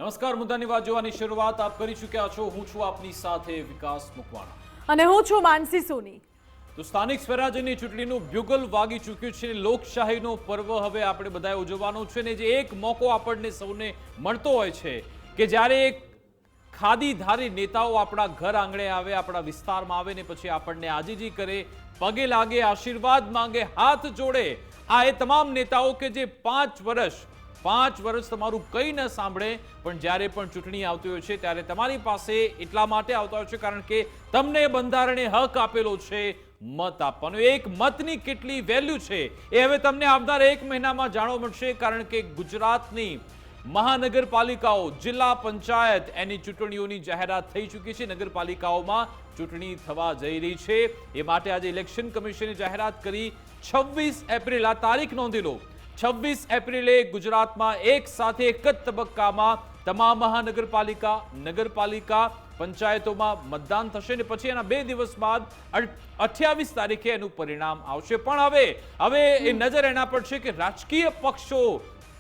નમસ્કાર, મુદ્દાની વાત જોવાની શરૂઆત આપ કરી ચૂક્યા છો। હું છું આપની સાથે વિકાસ મુકવાણા અને હું છું માનસી સોની। તો સ્થાનિક સ્વરાજ્યની ચૂંટણીનું બ્યુગલ વાગી ચૂક્યું છે। લોકશાહીનો પર્વ હવે આપણે બધાએ ઉજવવાનો છે ને જે એક મોકો આપણને સૌને મળતો હોય છે કે જ્યારે એક ખાદીધારી નેતાઓ આપણા ઘર આંગણે આવે, આપણા વિસ્તારમાં આવે ને પછી આપણને આજીજી કરે, પગે લાગે, આશીર્વાદ માંગે, હાથ જોડે। આ એ તમામ નેતાઓ કે જે 5 વર્ષ તમારું કંઈ ન સાંભળે, પણ જ્યારે પણ ચૂંટણી આવતી હોય છે ત્યારે તમારી પાસે એટલા માટે આવતા હોય છે કારણ કે તમને બંધારણે હક આપેલો છે મત આપવાનો। એક મતની કેટલી વેલ્યુ છે એ હવે તમને આવનાર 1 મહિનામાં જાણવા મળશે કારણ કે ગુજરાતની મહાનગરપાલિકાઓ, જિલ્લા પંચાયત એની ચૂંટણીઓની જાહેરાત થઈ ચૂકી છે। નગરપાલિકાઓમાં ચૂંટણી થવા જઈ રહી છે એ માટે આજે ઇલેક્શન કમિશને જાહેરાત કરી 26 એપ્રિલ આ તારીખ નોંધી લો। 26 એપ્રિલે ગુજરાતમાં એક સાથે એક જ તબક્કામાં તમામ મહાનગરપાલિકા, નગરપાલિકા, પંચાયતોમાં મતદાન થશે ને પછી એના 2 દિવસ બાદ 28 તારીખે એનું પરિણામ આવશે। પણ હવે એ નજર એના પર છે કે રાજકીય પક્ષો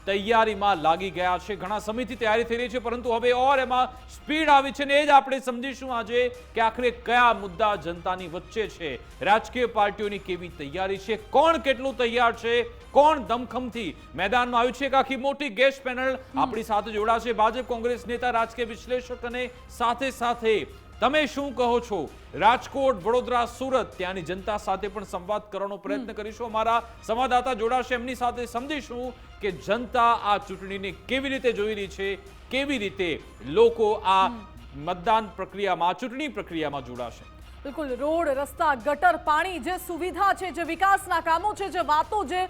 તૈયારીમાં લાગી ગયા છે। ઘણા સમયથી તૈયારી થઈ રહી છે પરંતુ હવે એમાં સ્પીડ આવી છે ને એ જ આપણે સમજીશું આજે કે આખરે કયા મુદ્દા જનતાની વચ્ચે છે, રાજકીય પાર્ટીઓની કેવી તૈયારી છે, કોણ કેટલું તૈયાર છે, કોણ દમખમથી મેદાનમાં આવ્યું છે। એક આખી મોટી ગેસ્ટ પેનલ આપણી સાથે જોડાશે। ભાજપ કોંગ્રેસ નેતા, રાજકીય વિશ્લેષક અને સાથે તમે શું કહો છો? રાજકોટ, વડોદરા, સુરત ત્યાંની જનતા સાથે પણ સંવાદ કરવાનો પ્રયત્ન કરીશું। અમારા સંવાદદાતા જોડાશે, એમની સાથે સમજીશું કે જનતા આ ચૂંટણીને કેવી રીતે જોઈ રહી છે, કેવી રીતે લોકો આ મતદાન પ્રક્રિયામાં, ચૂંટણી પ્રક્રિયામાં જોડાશે। બિલકુલ, રોડ, રસ્તા, ગટર, પાણી, જે સુવિધા છે, જે વિકાસના કામો છે, જે વાતો, જે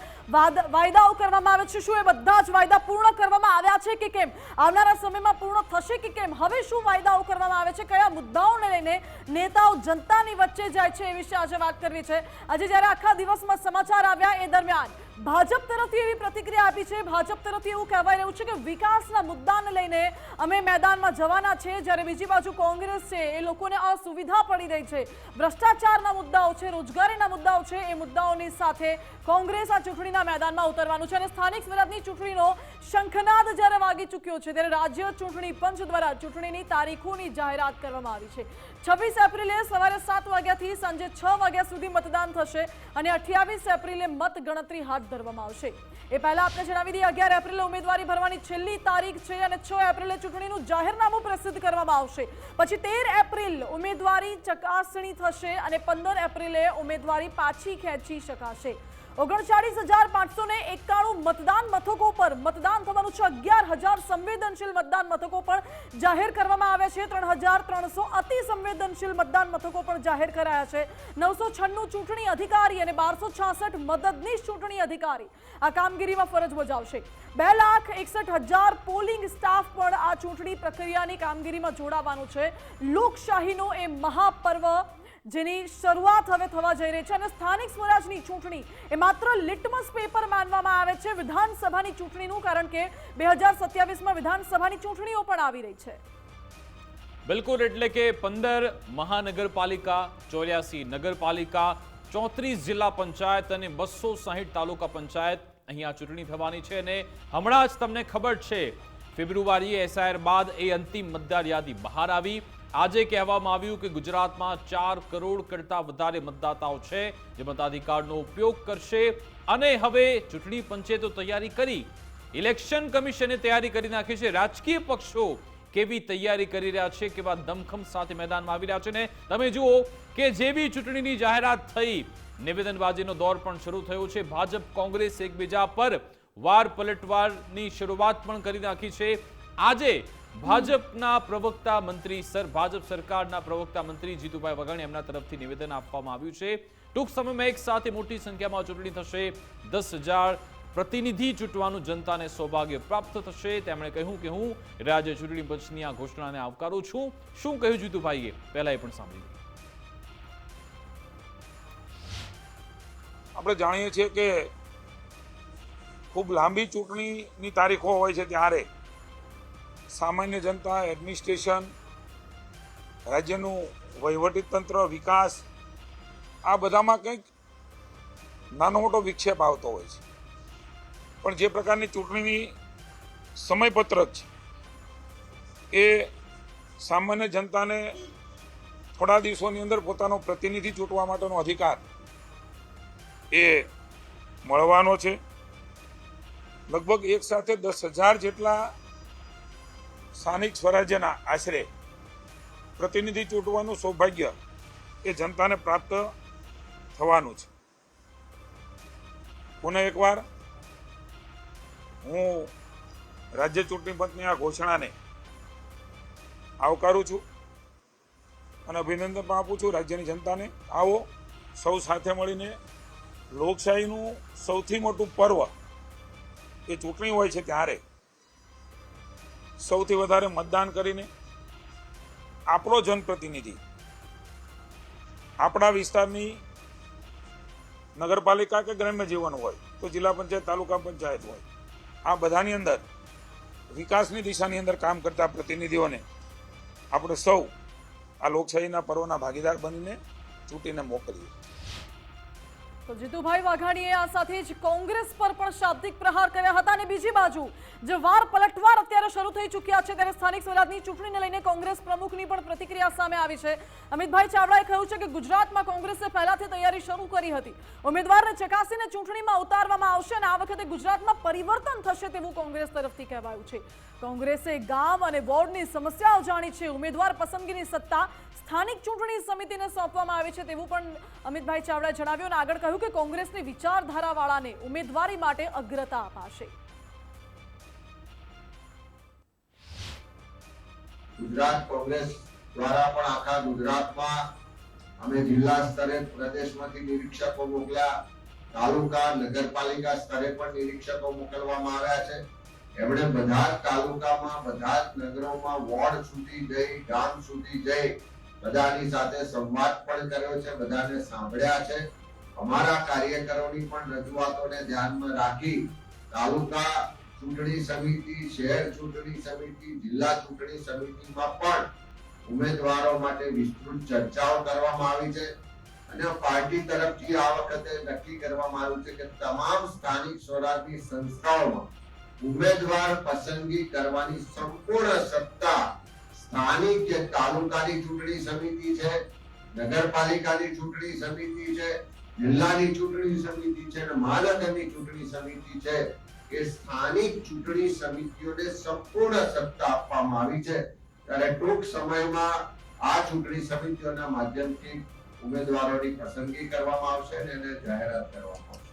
વાયદાઓ કરવામાં આવે છે, શું એ બધા જ વાયદા પૂર્ણ કરવામાં આવ્યા છે કે કેમ? આવનારા સમયમાં પૂર્ણ થશે કે કેમ? હવે શું વાયદાઓ કરવામાં આવે છે, કયા મુદ્દાઓને લઈને નેતાઓ જનતાની વચ્ચે જાય છે એ વિશે આજે વાત કરવી છે। આજે જ્યારે આખા દિવસમાં સમાચાર આવ્યા એ દરમિયાન ભાજપ તરફથી એવી પ્રતિક્રિયા આપી છે, ભાજપ તરફથી એવું કહેવાય રહ્યું છે કે વિકાસના મુદ્દાને લઈને અમે મેદાનમાં જવાના છે, જ્યારે બીજી બાજુ કોંગ્રેસ છે એ લોકોને અસુવિધા પડી રહી છે, ભ્રષ્ટાચારના મુદ્દાઓ છે, રોજગારીના મુદ્દાઓ છે, એ મુદ્દાઓની સાથે કોંગ્રેસ આ ચૂંટણીના મેદાનમાં ઉતરવાનું છે। અને સ્થાનિક સ્વરાજની ચૂંટણીનો શંખનાદ જ્યારે વાગી ચૂક્યો છે ત્યારે રાજ્ય ચૂંટણી પંચ દ્વારા ચૂંટણીની તારીખોની જાહેરાત કરવામાં આવી છે। 26 એપ્રિલે સવારે 7 વાગ્યાથી સાંજે 6 વાગ્યા સુધી મતદાન થશે અને 28 એપ્રિલે મત ગણતરી હાથ ધરવામાં આવશે। એ પહેલા આપણે જણાવી દઈએ 11 એપ્રિલે ઉમેદવારી ભરવાની છેલ્લી તારીખ છે અને 6 એપ્રિલે ચૂંટણીનું જાહેરનામું પ્રસિદ્ધ કરવામાં આવશે। પછી 13 એપ્રિલ ઉમેદવારી ચકાસણી થશે અને 15 એપ્રિલે ઉમેદવારી પાછી ખેંચી શકાશે। 39,591 મતદાન મથકો પર મતદાન થવાનું છે। 11,000 સંવેદનશીલ મતદાન મથકો પણ જાહેર કરવામાં આવ્યા છે। 3,300 અતિ સંવેદનશીલ મતદાન મથકો પણ જાહેર કરાયા છે। 996 ચૂંટણી અધિકારી અને 1266 મદદનીશ ચૂંટણી અધિકારી આ કામગીરીમાં ફરજ બજાવશે। 2,61,000 પોલિંગ સ્ટાફ પણ આ ચૂંટણી પ્રક્રિયાની કામગીરીમાં જોડાવાનું છે। લોકશાહીનો એ મહાપર્વ જેની શરૂઆત હવે થવા જઈ રહી છે અને સ્થાનિક સ્વરાજની ચૂંટણી એ માત્ર લિટમસ પેપર માનવામાં આવે છે વિધાનસભાની ચૂંટણીનું, કારણ કે 2027માં વિધાનસભાની ચૂંટણીઓ પણ આવી રહી છે। બિલકુલ, એટલે કે 15 મહાનગરપાલિકા, 84 નગરપાલિકા, 34 જિલ્લા પંચાયત અને 260 તાલુકા પંચાયત અહીંયા ચૂંટણી થવાની છે। અને હમણાં જ તમને ખબર છે ફેબ્રુઆરીએ એસઆઈઆર બાદ એ અંતિમ મતદાર યાદી બહાર આવી। આજે કહેવામાં આવ્યું કે ગુજરાતમાં 4 કરોડ કરતા વધારે મતદાતાઓ છે જે મતાધિકારનો ઉપયોગ કરશે અને હવે ચૂંટણી પંચે તો તૈયારી કરી, ઇલેક્શન કમિશને તૈયારી કરી નાખી છે। રાજકીય પક્ષો કેવી તૈયારી કરી રહ્યા છે, કેવા દમખમ સાથે મેદાનમાં આવી રહ્યા છે ને તમે જુઓ કે જેવી ચૂંટણીની જાહેરાત થઈ, નિવેદનબાજીનો દોર પણ શરૂ થયો છે। ભાજપ કોંગ્રેસ એકબીજા પર વાર પલટવારની શરૂઆત પણ કરી નાખી છે। આજે ભાજપના પ્રવક્તા મંત્રી ભાજપ સરકારના પ્રવક્તા મંત્રી જીતુભાઈ વાઘાણી એમના તરફથી નિવેદન આપવામાં આવ્યું છે। ટૂંક સમયમાં એક સાથે મોટી સંખ્યામાં ચૂંટણી થશે, 10,000 પ્રતિનિધિ ચૂંટવાનું જનતાને સૌભાગ્ય પ્રાપ્ત થશે। તેમણે કહ્યું કે હું રાજ્ય ચૂંટણી પંચની આ ઘોષણાને આવકારું છું। શું કહ્યું જીતુભાઈએ, પહેલા એ પણ સાંભળી લઈએ। આપણે જાણીએ છીએ કે ખૂબ લાંબી ચૂંટણીની તારીખો હોય છે ત્યારે સામાન્ય જનતા, એડમિનિસ્ટ્રેશન, રાજ્યનું વહીવટીતંત્ર, વિકાસ આ બધામાં કંઈક નાનો મોટો વિક્ષેપ આવતો હોય છે। પણ જે પ્રકારની ચૂંટણીની સમયપત્રક છે એ સામાન્ય જનતાને થોડા દિવસોની અંદર પોતાનો પ્રતિનિધિ ચૂંટવા માટેનો અધિકાર એ મળવાનો છે. લગભગ એક સાથે 10,000 જેટલા સ્થાનિક સ્વરાજ્યના આશરે પ્રતિનિધિ ચૂંટવાનું સૌભાગ્ય એ જનતાને પ્રાપ્ત થવાનું છે. પુનઃ એકવાર હું રાજ્ય ચૂંટણી પંચની આ ઘોષણાને આવકારું છું અને અભિનંદન પણ આપું છું રાજ્યની જનતાને. આવો સૌ સાથે મળીને લોકશાહીનું સૌથી મોટું પર્વ એ ચૂંટણી હોય છે ત્યારે સૌથી વધારે મતદાન કરીને આપણો જનપ્રતિનિધિ આપણા વિસ્તારની નગરપાલિકા કે ગ્રામ્ય જીવન હોય તો જિલ્લા પંચાયત તાલુકા પંચાયત હોય, આ બધાની અંદર વિકાસની દિશાની અંદર કામ કરતા પ્રતિનિધિઓને આપણે સૌ આ લોકશાહીના પર્વના ભાગીદાર બનીને ચૂંટીને મોકલીએ. તો જીતુભાઈ વાઘાણીએ આ સાથે જ કોંગ્રેસ પર પણ શાબ્દિક પ્રહાર કર્યા હતા અને બીજી બાજુ જે વાર પલટવાર અત્યારે શરૂ થઈ ચૂક્યા છે ત્યારે સ્થાનિક સ્વરાજની ચૂંટણીને લઈને કોંગ્રેસ પ્રમુખની પણ પ્રતિક્રિયા સામે આવી છે. અમિતભાઈ ચાવડાએ કહ્યું છે કે ગુજરાતમાં કોંગ્રેસે પહેલાથી તૈયારી શરૂ કરી હતી, ઉમેદવારને ચકાસીને ચૂંટણીમાં ઉતારવામાં આવશે અને આ વખતે ગુજરાતમાં પરિવર્તન થશે તેવું કોંગ્રેસ તરફથી કહેવાયું છે. કોંગ્રેસે ગામ અને વોર્ડની સમસ્યાઓ જાણી છે, ઉમેદવાર પસંદગીની સત્તા સ્થાનિક ચૂંટણી સમિતિને સોંપવામાં આવી છે તેવું પણ અમિતભાઈ ચાવડાએ જણાવ્યું અને આગળ કહ્યું કે કોંગ્રેસની વિચારધારાવાળાને ઉમેદવારી માટે અગ્રતા અપાશે. ગુજરાત કોંગ્રેસ દ્વારા પણ આખા ગુજરાતમાં અમે જિલ્લા સ્તરે પ્રદેશમાંથી નિરીક્ષકો મોકલ્યા, તાલુકા નગરપાલિકા સ્તરે પણ નિરીક્ષકો મોકલવામાં આવ્યા છે. એમણે બધા જ તાલુકામાં, બધા જ નગરોમાં, વોર્ડ સુધી જઈ, ગામ સુધી જઈ બધાની સાથે સંવાદ પણ કર્યો છે, બધાને સાંભળ્યા છે. અમારા કાર્યકરોની પણ રજૂઆતોને ધ્યાનમાં રાખી તાલુકા ચૂંટણી સમિતિ, શહેર ચૂંટણી સમિતિ, જિલ્લા ચૂંટણી સમિતિમાં પણ ઉમેદવારો માટે વિસ્તૃત ચર્ચાઓ કરવામાં આવી છે અને પાર્ટી તરફથી આ વખતે નક્કી કરવામાં આવ્યું છે કે તમામ સ્થાનિક સ્વરાજની સંસ્થાઓમાં ઉમેદવાર પસંદગી કરવાની સંપૂર્ણ સત્તા સ્થાનિક જે તાલુકાની ચૂંટણી સમિતિ છે, નગરપાલિકાની ચૂંટણી સમિતિ છે, જિલ્લાની ચૂંટણી સમિતિ છે અને મહાનગરની ચૂંટણી સમિતિ છે કે સ્થાનિક ચૂંટણી સમિતિઓને સંપૂર્ણ સત્તા આપવામાં આવી છે. ત્યારે ટૂંક સમયમાં આ ચૂંટણી સમિતિઓના માધ્યમથી ઉમેદવારોની પસંદગી કરવામાં આવશે અને એને જાહેરાત કરવામાં આવશે.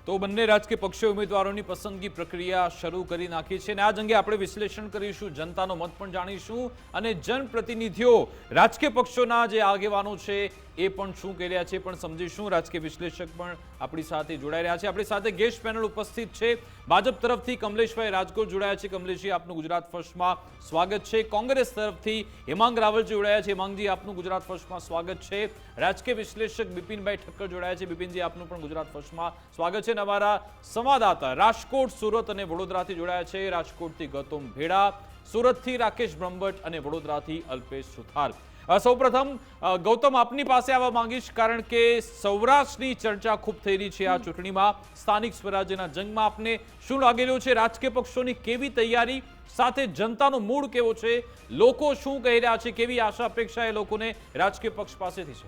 તો બંને રાજકીય પક્ષોએ ઉમેદવારોની પસંદગી પ્રક્રિયા શરૂ કરી નાખી છે અને આ જ અંગે આપણે વિશ્લેષણ કરીશું, જનતાનો મત પણ જાણીશું અને જનપ્રતિનિધિઓ રાજકીય પક્ષોના જે આગેવાનો છે એ પણ શું કહી રહ્યા છે પણ સમજીશું. રાજકીય વિશ્લેષક પણ આપણી સાથે જોડાઈ રહ્યા છે. આપણી સાથે ગેસ્ટ પેનલ ઉપસ્થિત છે. ભાજપ તરફથી કમલેશભાઈ રાજકોટ જોડાયા છે. કમલેશજી, આપનું ગુજરાત ફર્સ્ટમાં સ્વાગત છે. કોંગ્રેસ તરફથી હેમાંગ રાવલજી જોડાયા છે. હેમાંગજી, આપનું ગુજરાત ફર્સ્ટમાં સ્વાગત છે. રાજકીય વિશ્લેષક બિપિનભાઈ ઠક્કર જોડાયા છે. બિપિનજી, આપનું પણ ગુજરાત ફર્સ્ટમાં સ્વાગત છે. અને અમારા સંવાદદાતા રાજકોટ, સુરત અને વડોદરાથી જોડાયા છે. રાજકોટથી ગૌતમ ભેડા, સુરતથી રાકેશ બ્રહ્મભટ્ટ અને વડોદરાથી અલ્પેશ સુથાર. સૌપ્રથમ ગૌતમ, આપની પાસે આવવા માંગીશ કારણ કે સૌરાષ્ટ્રની ચર્ચા ખૂબ થઈ રહી છે આ ચૂંટણીમાં, સ્થાનિક સ્વરાજ્યના જંગમાં. આપને શું લાગી રહ્યું છે? રાજકીય પક્ષોની કેવી તૈયારી, સાથે જનતાનો મૂડ કેવો છે, લોકો શું કહી રહ્યા છે, કેવી આશા અપેક્ષા એ લોકોને રાજકીય પક્ષ પાસેથી છે?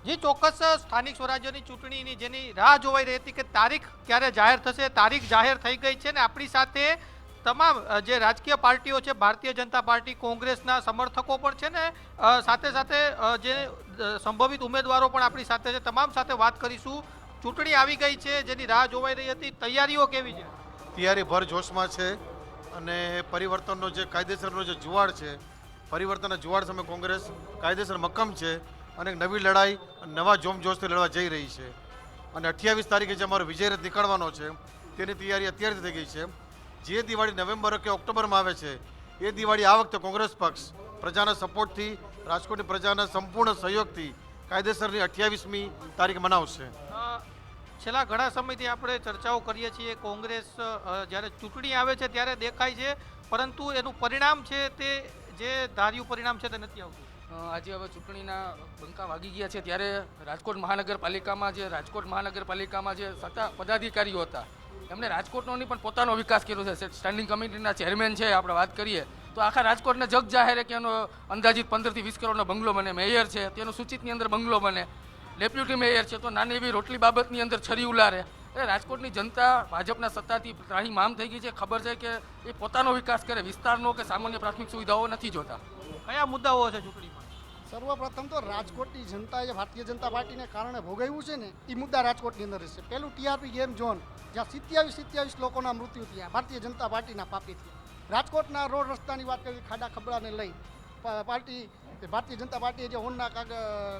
જે ચોક્કસ સ્થાનિક સ્વરાજ્યની ચૂંટણીની જેની રાહ જોવાઈ રહી હતી કે તારીખ ક્યારે જાહેર થશે, તારીખ જાહેર થઈ ગઈ છે ને આપણી સાથે તમામ જે રાજકીય પાર્ટીઓ છે, ભારતીય જનતા પાર્ટી, કોંગ્રેસના સમર્થકો પણ છે ને સાથે સાથે જે સંભવિત ઉમેદવારો પણ આપણી સાથે છે. તમામ સાથે વાત કરીશું. ચૂંટણી આવી ગઈ છે જેની રાહ જોવાઈ રહી હતી, તૈયારીઓ કેવી છે? તૈયારી ભરજોશમાં છે અને પરિવર્તનનો જે કાયદેસરનો જે જુવાળ છે, પરિવર્તનના જુવાળ સામે કોંગ્રેસ કાયદેસર મક્કમ છે અને નવી લડાઈ નવા જોમજોશથી લડવા જઈ રહી છે. અને 28 તારીખે જે અમારો વિજય રથ નીકળવાનો છે તેની તૈયારી અત્યારથી થઈ ગઈ છે. જે દિવાળી નવેમ્બર કે ઓક્ટોબરમાં આવે છે એ દિવાળી આ વખતે કોંગ્રેસ પક્ષ પ્રજાના સપોર્ટથી, રાજકોટની પ્રજાના સંપૂર્ણ સહયોગથી કાયદેસરની 28મી તારીખ મનાવશે. છેલ્લા ઘણા સમયથી આપણે ચર્ચાઓ કરીએ છીએ, કોંગ્રેસ જ્યારે ચૂંટણી આવે છે ત્યારે દેખાય છે પરંતુ એનું પરિણામ છે તે જે ધાર્યું પરિણામ છે તે નથી આવતું. આજે હવે ચૂંટણીના બંકા વાગી ગયા છે ત્યારે રાજકોટ મહાનગરપાલિકામાં જે સત્તા પદાધિકારીઓ હતા એમણે રાજકોટનો નહીં પણ પોતાનો વિકાસ કર્યો છે. સ્ટેન્ડિંગ કમિટીના ચેરમેન છે, આપણે વાત કરીએ તો આખા રાજકોટને જગ જાહેર કે એનો અંદાજિત 15 થી 20 કરોડનો બંગલો બને. મેયર છે તેનું સૂચિતની અંદર બંગલો બને. ડેપ્યુટી મેયર છે તો નાની એવી રોટલી બાબતની અંદર છરી ઉલારે. એટલે રાજકોટની જનતા ભાજપના સત્તાથી ત્રાહી મામ થઈ ગઈ છે. ખબર છે કે એ પોતાનો વિકાસ કરે, વિસ્તારનો કે સામાન્ય પ્રાથમિક સુવિધાઓ નથી જોતા. કયા મુદ્દાઓ છે ચૂંટણીમાં? સર્વપ્રથમ તો રાજકોટની જનતાએ ભારતીય જનતા પાર્ટીને કારણે ભોગવ્યું છે ને એ મુદ્દા રાજકોટની અંદર રહેશે. પહેલું ટીઆરપી ગેમ ઝોન, જ્યાં 27 લોકોના મૃત્યુ થયા ભારતીય જનતા પાર્ટીના પાપીથી. રાજકોટના રોડ રસ્તાની વાત કરી, ખાડા ખબડાને લઈ ભારતીય જનતા પાર્ટીએ જે હોનના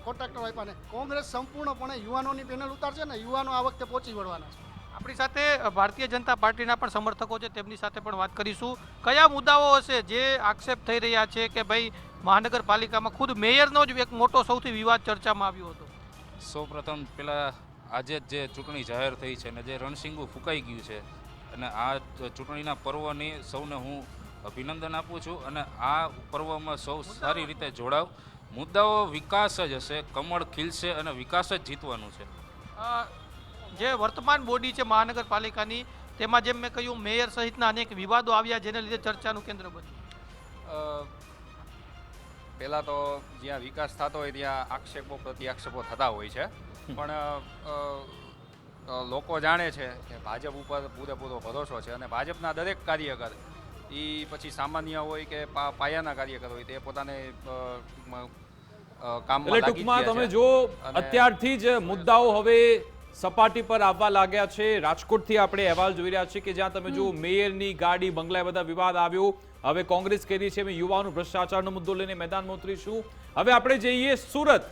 કોન્ટ્રાક્ટર આપ્યા ને કોંગ્રેસ સંપૂર્ણપણે યુવાનોની પેનલ ઉતારશે ને યુવાનો આ વખતે પહોંચી વળવાના છે. આપણી સાથે ભારતીય જનતા પાર્ટીના પણ સમર્થકો છે, તેમની સાથે પણ વાત કરીશું. કયા મુદ્દાઓ હશે જે આક્ષેપ થઈ રહ્યા છે કે ભાઈ મહાનગરપાલિકામાં ખુદ મેયરનો જ એક મોટો સૌથી વિવાદ ચર્ચામાં આવ્યો હતો? સૌપ્રથમ પહેલાં આજે જ જે ચૂંટણી જાહેર થઈ છે અને જે રણશીંગું ફૂંકાઈ ગયું છે અને આ ચૂંટણીના પર્વની સૌને હું અભિનંદન આપું છું અને આ પર્વમાં સૌ સારી રીતે જોડાવ. મુદ્દાઓ વિકાસ જ હશે, કમળ ખીલશે અને વિકાસ જ જીતવાનું છે. જે વર્તમાન બોડી છે મહાનગરપાલિકાની તેમાં જેમ મેં કહ્યું મેયર સહિતના અનેક વિવાદો આવ્યા જેને લીધે ચર્ચાનું કેન્દ્ર બન્યું. પહેલાં તો જ્યાં વિકાસ થતો હોય ત્યાં આક્ષેપો પ્રત્યાક્ષેપો થતા હોય છે, પણ લોકો જાણે છે કે ભાજપ ઉપર પૂરેપૂરો ભરોસો છે અને ભાજપના દરેક કાર્યકર એ પછી સામાન્ય હોય કે પાયાના કાર્યકર હોય તે પોતાને કામમાં એટલે ટૂંકમાં તમે જો અત્યારથી જ મુદ્દાઓ હવે સપાટી પર આવવા લાગ્યા છે. રાજકોટથી આપણે અહેવાલ જોઈ રહ્યા છીએ કે જ્યાં તમે જો મેયરની ગાડી, બંગલા બધા વિવાદ આવ્યો. હવે કોંગ્રેસ કરી છે યુવાનો ભ્રષ્ટાચારનો મુદ્દો લઈને મેદાનમાં ઉતરીશું. હવે આપણે જઈએ સુરત.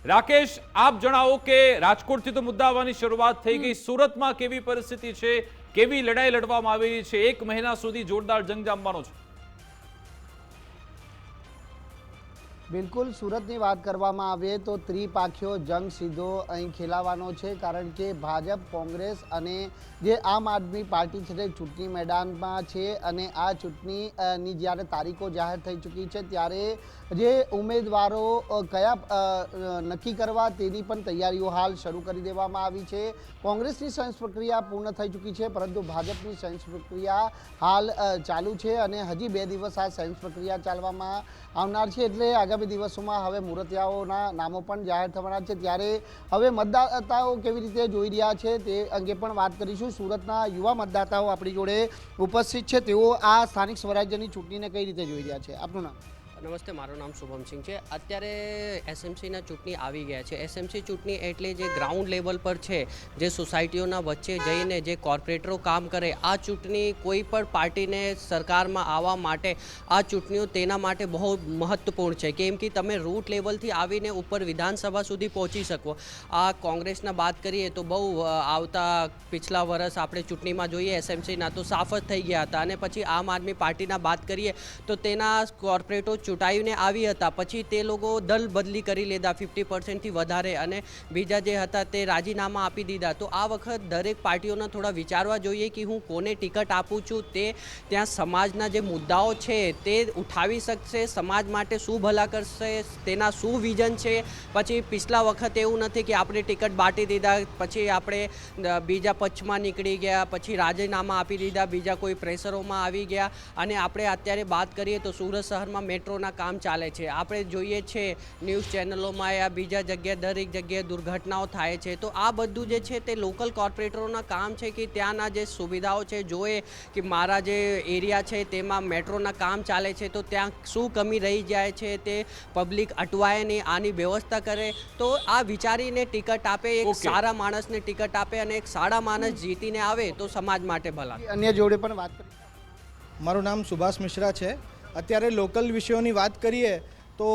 રાકેશ, આપ જણાવો કે રાજકોટથી તો મુદ્દા આવવાની શરૂઆત થઈ ગઈ. સુરતમાં કેવી પરિસ્થિતિ છે, કેવી લડાઈ લડવામાં આવી રહી છે? 1 મહિના સુધી જોરદાર જંગ જામવાનો છે. બિલકુલ, સુરતની વાત કરવામાં આવે તો ત્રિપાખીયો જંગ સીધો અહીં ખેલાવાનો છે, કારણ કે ભાજપ, કોંગ્રેસ અને જે આમ આદમી પાર્ટી છે તે ચૂંટણી મેદાનમાં છે અને આ ચૂંટણીની જ્યારે તારીખો જાહેર થઈ ચૂકી છે ત્યારે જે ઉમેદવારો કયા નક્કી કરવા તેની પણ તૈયારીઓ હાલ શરૂ કરી દેવામાં આવી છે. કોંગ્રેસની સાયન્સ પ્રક્રિયા પૂર્ણ થઈ ચૂકી છે, પરંતુ ભાજપની સાયન્સ પ્રક્રિયા હાલ ચાલુ છે અને હજી 2 દિવસ આ સાયન્સ પ્રક્રિયા ચાલવામાં આવનાર છે. એટલે આગામી દિવસોમાં હવે મુરતિયાઓના નામો પણ જાહેર થવાના છે. ત્યારે હવે મતદાતાઓ કેવી રીતે જોઈ રહ્યા છે તે અંગે પણ વાત કરીશું. સુરતના યુવા મતદાતાઓ આપણી જોડે ઉપસ્થિત છે, તેઓ આ સ્થાનિક સ્વરાજ્યની ચૂંટણીને કઈ રીતે જોઈ રહ્યા છે? આપનું નામ? નમસ્તે, મારું નામ શુભમસિંહ છે. અત્યારે એસએમસીના ચૂંટણી આવી ગયા છે. એસએમસી ચૂંટણી એટલે જે ગ્રાઉન્ડ લેવલ પર છે, જે સોસાયટીઓના વચ્ચે જઈને જે કોર્પોરેટરો કામ કરે, આ ચૂંટણી કોઈ પણ પાર્ટીને સરકારમાં આવવા માટે આ ચૂંટણીઓ તેના માટે બહુ મહત્વપૂર્ણ છે, કેમ કે તમે રૂટ લેવલથી આવીને ઉપર વિધાનસભા સુધી પહોંચી શકો. આ કોંગ્રેસના વાત કરીએ તો બહુ આવતા પિછલા વર્ષ આપણે ચૂંટણીમાં જોઈએ એસએમસીના તો સાફ જ થઈ ગયા હતા, અને પછી આમ આદમી પાર્ટીના વાત કરીએ તો તેના કોર્પોરેટરો ચૂંટાઈને આવી હતા, પછી તે લોકો દલ બદલી કરી લીધા 50%થી વધારે, અને બીજા જે હતા તે રાજીનામા આપી દીધા. તો આ વખત દરેક પાર્ટીઓને થોડા વિચારવા જોઈએ કે હું કોને ટિકિટ આપું છું, તે ત્યાં સમાજના જે મુદ્દાઓ છે તે ઉઠાવી શકશે, સમાજ માટે શું ભલા કરશે, તેના શું વિઝન છે. પછી પિછલા વખત એવું નથી કે આપણે ટિકિટ બાંટી દીધા પછી આપણે બીજા પક્ષમાં નીકળી ગયા, પછી રાજીનામા આપી દીધા, બીજા કોઈ પ્રેશરોમાં આવી ગયા. અને આપણે અત્યારે વાત કરીએ તો સુરત શહેરમાં મેટ્રો ના કામ ચાલે છે. આપણે જોઈએ છે ન્યૂઝ ચેનલોમાં યા બીજા જગ્યાએ દરેક જગ્યાએ દુર્ઘટનાઓ થાય છે. તો આ બધું જે છે તે લોકલ કોર્પોરેટરોના કામ છે કે ત્યાંના જે સુવિધાઓ છે જોઈએ કે મારા જે એરિયા છે તેમાં મેટ્રોના કામ ચાલે છે તો ત્યાં શું કમી રહી જાય છે, તે પબ્લિક અટવાય નહીં, આની વ્યવસ્થા કરે. તો આ વિચારીને ટિકિટ આપે, એક સારા માણસને ટિકિટ આપે અને એક સારા માણસ જીતીને આવે તો સમાજ માટે ભલા. અન્ય જોડે પણ વાત કરી. મારું નામ સુભાષ મિશ્રા છે. અત્યારે લોકલ વિષયોની વાત કરીએ તો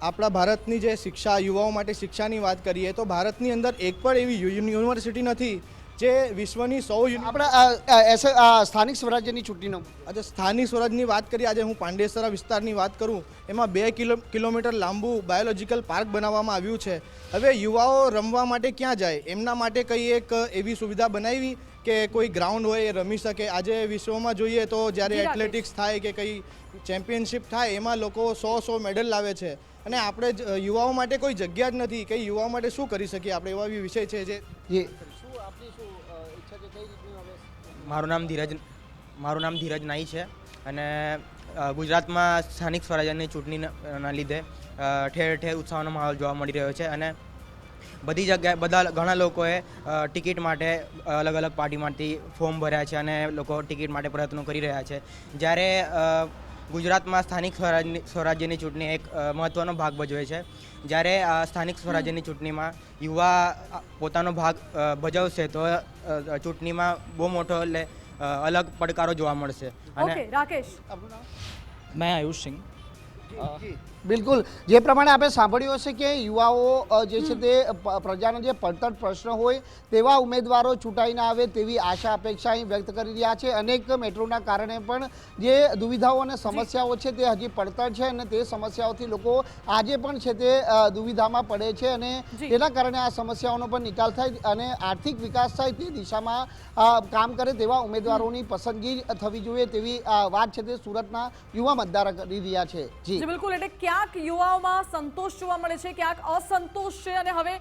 આપણા ભારતની જે શિક્ષા, યુવાઓ માટે શિક્ષાની વાત કરીએ તો ભારતની અંદર એક પણ એવી યુનિવર્સિટી નથી જે વિશ્વની 100 આપણા સ્થાનિક સ્વરાજ્યની ચૂંટણીનો આજે સ્થાનિક સ્વરાજની વાત કરીએ. આજે હું પાંડેસરા વિસ્તારની વાત કરું, એમાં 2 કિલોમીટર લાંબુ બાયોલોજિકલ પાર્ક બનાવવામાં આવ્યું છે. હવે યુવાઓ રમવા માટે ક્યાં જાય, એમના માટે કઈ એક એવી સુવિધા બનાવી કે કોઈ ગ્રાઉન્ડ હોય એ રમી શકે. આજે વિશ્વમાં જોઈએ તો જ્યારે જી, રાકેશ. એથ્લેટિક્સ થાય કે કંઈ ચેમ્પિયનશિપ થાય એમાં લોકો 100 મેડલ લાવે છે અને આપણે યુવાઓ માટે કોઈ જગ્યા જ નથી કે યુવાઓ માટે શું કરી શકીએ આપણે, એવા બી વિષય છે જે જી મારું નામ ધીરજ નાઈ છે અને ગુજરાતમાં સ્થાનિક સ્વરાજ્યની ચૂંટણીના લીધે ઠેર ઠેર ઉત્સાહનો માહોલ જોવા મળી રહ્યો છે અને બધી જગ્યાએ ઘણા લોકોએ ટિકિટ માટે અલગ અલગ પાર્ટીમાંથી ફોર્મ ભર્યા છે અને લોકો ટિકિટ માટે પ્રયત્નો કરી રહ્યા છે. જ્યારે ગુજરાતમાં સ્થાનિક સ્વરાજ્યની ચૂંટણી એક મહત્ત્વનો ભાગ ભજવે છે. જ્યારે સ્થાનિક સ્વરાજ્યની ચૂંટણીમાં યુવા પોતાનો ભાગ ભજવશે તો ચૂંટણીમાં બહુ મોટો એટલે અલગ પડકારો જોવા મળશે. ઓકે રાકેશ, મેં આયુષ સિંહ. બિલકુલ, જે પ્રમાણે આપણે સાંભળ્યું હશે કે યુવાઓ જે છે તે પ્રજાનો જે પડતર પ્રશ્ન હોય તેવા ઉમેદવારો ચૂંટાઈને આવે તેવી આશા અપેક્ષા અહીં વ્યક્ત કરી રહ્યા છે. અનેક મેટ્રોના કારણે પણ જે દુવિધાઓ અને સમસ્યાઓ છે તે હજી પડતર છે અને તે સમસ્યાઓથી લોકો આજે પણ છે તે દુવિધામાં પડે છે અને તેના કારણે આ સમસ્યાઓનો પણ નિકાલ થાય અને આર્થિક વિકાસ થાય તે દિશામાં કામ કરે તેવા ઉમેદવારોની પસંદગી થવી જોઈએ તેવી વાત છે તે સુરતના યુવા મતદારો કરી રહ્યા છે. જી બિલકુલ, એટલે ક્યાંક યુવાઓમાં સંતોષ જોવા મળે છે, ક્યાંક અસંતોષ છે અને હવે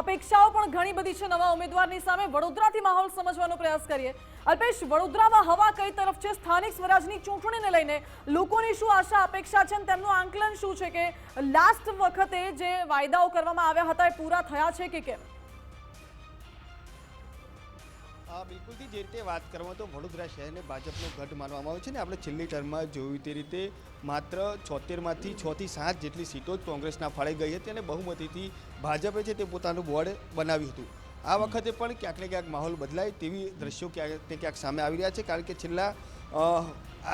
અપેક્ષાઓ પણ ઘણી બધી છે નવા ઉમેદવારની સામે. વડોદરાથી માહોલ સમજવાનો પ્રયાસ કરીએ. અલ્પેશ, વડોદરામાં હવા કઈ તરફ છે સ્થાનિક સ્વરાજની ચૂંટણીને લઈને? લોકોની શું આશા અપેક્ષા છે અને તેમનું આંકલન શું છે કે લાસ્ટ વખતે જે વાયદાઓ કરવામાં આવ્યા હતા એ પૂરા થયા છે કે કેમ? બિલકુલથી જે રીતે વાત કરવામાં તો વડોદરા શહેરને ભાજપનો ગઢ માનવામાં આવે છે ને આપણે છેલ્લી ટર્મમાં જોયું તે રીતે માત્ર 76માંથી 6 થી 7 જેટલી સીટો જ કોંગ્રેસના ફાળે ગઈ હતી અને બહુમતીથી ભાજપે છે તે પોતાનું બોર્ડ બનાવ્યું હતું. આ વખતે પણ ક્યાંક ને ક્યાંક માહોલ બદલાય તેવી દ્રશ્યો ક્યાંક ને ક્યાંક સામે આવી રહ્યા છે કારણ કે છેલ્લા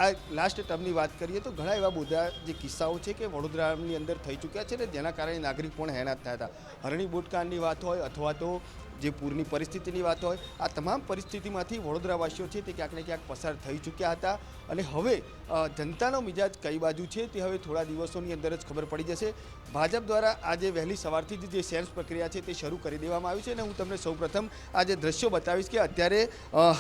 આ લાસ્ટ ટર્મની વાત કરીએ તો ઘણા એવા બધા જે કિસ્સાઓ છે કે વડોદરાની અંદર થઈ ચૂક્યા છે ને જેના કારણે નાગરિક પણ હેરાન થયા હતા. હરણી બોટકાંડની વાત હોય અથવા તો જે પૂરની પરિસ્થિતિની વાત હોય, આ તમામ પરિસ્થિતિમાંથી વડોદરાવાસીઓ છે તે ક્યાંક ને ક્યાંક પસાર થઈ ચૂક્યા હતા અને હવે જનતાનો મિજાજ કઈ બાજુ છે તે હવે થોડા દિવસોની અંદર જ ખબર પડી જશે. ભાજપ દ્વારા આજે વહેલી સવારથી જ જે સેન્સ પ્રક્રિયા છે તે શરૂ કરી દેવામાં આવી છે અને હું તમને સૌપ્રથમ આ જે દ્રશ્યો બતાવીશ કે અત્યારે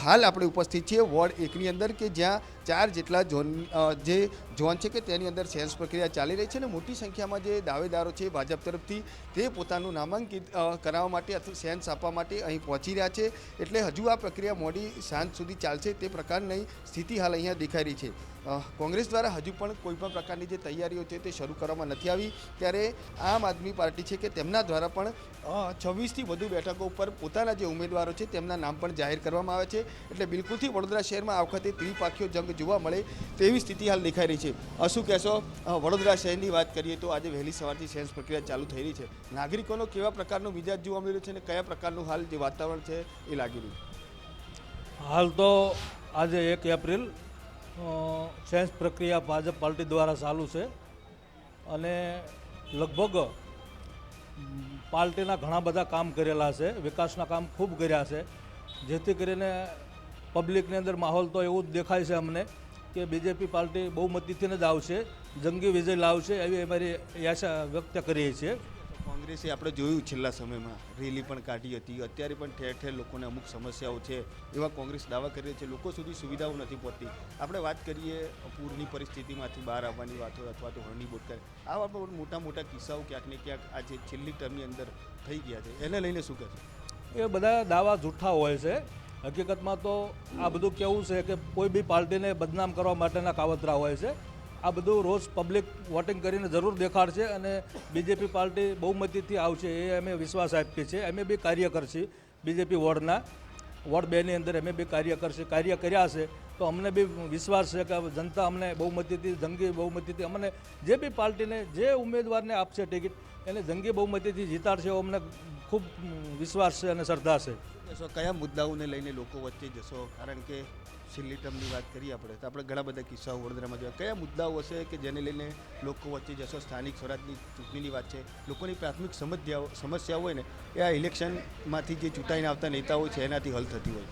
હાલ આપણે ઉપસ્થિત છીએ વોર્ડ 1ની અંદર કે જ્યાં 4 જેટલા ઝોન છે કે તેની અંદર સેન્સ પ્રક્રિયા ચાલી રહી છે અને મોટી સંખ્યામાં જે દાવેદારો છે ભાજપ તરફથી તે પોતાનું નામાંકિત કરાવવા માટે અથવા સેન્સ આપવા માટે અહીં પહોંચી રહ્યા છે. એટલે હજુ આ પ્રક્રિયા મોડી સાંજ સુધી ચાલશે તે પ્રકારની સ્થિતિ હાલ અહીંયા દેખાઈ રહી છે. કોંગ્રેસ દ્વારા હજુ પણ કોઈપણ પ્રકારની જે તૈયારીઓ છે તે શરૂ કરવામાં નથી આવી ત્યારે આમ આદમી પાર્ટી છે કે તેમના દ્વારા પણ 26થી વધુ બેઠકો ઉપર પોતાના જે ઉમેદવારો છે તેમના નામ પણ જાહેર કરવામાં આવે છે. એટલે બિલકુલથી વડોદરા શહેરમાં આ વખતે ત્રિપાખીયો જંગ જોવા મળે તેવી સ્થિતિ હાલ દેખાઈ રહી છે. શું કહેશો, વડોદરા શહેરની વાત કરીએ તો આજે વહેલી સવારથી સેન્સ પ્રક્રિયા ચાલુ થઈ રહી છે, નાગરિકોનો કેવા પ્રકારનો મિજાજ જોવા મળી રહ્યો છે અને કયા પ્રકારનું હાલ જે વાતાવરણ છે એ લાગી રહ્યું? હાલ તો આજે 1 એપ્રિલ સેન્સ પ્રક્રિયા ભાજપ પાર્ટી દ્વારા ચાલુ છે અને લગભગ પાર્ટીના ઘણા બધા કામ કરેલા છે, વિકાસના કામ ખૂબ કર્યા છે, જેથી કરીને પબ્લિકની અંદર માહોલ તો એવું જ દેખાય છે અમને કે બીજેપી પાર્ટી બહુમતીથી જ આવશે, જંગી વિજય લાવશે એવી અમારી આશા વ્યક્ત કરીએ છીએ. કોંગ્રેસે આપણે જોયું છેલ્લા સમયમાં રેલી પણ કાઢી હતી, અત્યારે પણ ઠેર ઠેર લોકોને અમુક સમસ્યાઓ છે એવા કોંગ્રેસ દાવા કરી રહી છે, લોકો સુધી સુવિધાઓ નથી પહોંચતી. આપણે વાત કરીએ પૂરની પરિસ્થિતિમાંથી બહાર આવવાની વાત હોય અથવા તો હરણી બોટકાંડ, આવા પણ મોટા કિસ્સાઓ ક્યાંક ને ક્યાંક આજે છેલ્લી ટર્મની અંદર થઈ ગયા છે, એને લઈને શું કહેશો? એ બધા દાવા જૂઠા હોય છે. હકીકતમાં તો આ બધું કેવું છે કે કોઈ બી પાર્ટીને બદનામ કરવા માટેના કાવતરા હોય છે. આ બધું રોજ પબ્લિક વોટિંગ કરીને જરૂર દેખાડશે અને બીજેપી પાર્ટી બહુમતીથી આવશે એ અમે વિશ્વાસ આપીએ છીએ. અમે બી કાર્યકર છીએ બીજેપી વોર્ડ 2ની અંદર અમે બી કાર્ય કર્યા છે તો અમને બી વિશ્વાસ છે કે જનતા અમને બહુમતીથી જંગી બહુમતીથી અમને જે બી પાર્ટીને જે ઉમેદવારને આપશે ટિકિટ એને જંગી બહુમતીથી જીતાડશે એવો અમને ખૂબ વિશ્વાસ છે અને શ્રદ્ધા છે. કયા મુદ્દાઓને લઈને લોકો વચ્ચે જશો? કારણ કે છેલ્લી ટર્મની વાત કરીએ આપણે તો આપણે ઘણા બધા કિસ્સાઓ વડોદરામાં જોયા. કયા મુદ્દાઓ હશે કે જેને લઈને લોકો વચ્ચે જશો? સ્થાનિક સ્વરાજની ચૂંટણીની વાત છે, લોકોની પ્રાથમિક સમસ્યાઓ હોય ને એ આ ઇલેક્શનમાંથી જે ચૂંટાઈને આવતા નેતાઓ છે એનાથી હલ થતી હોય.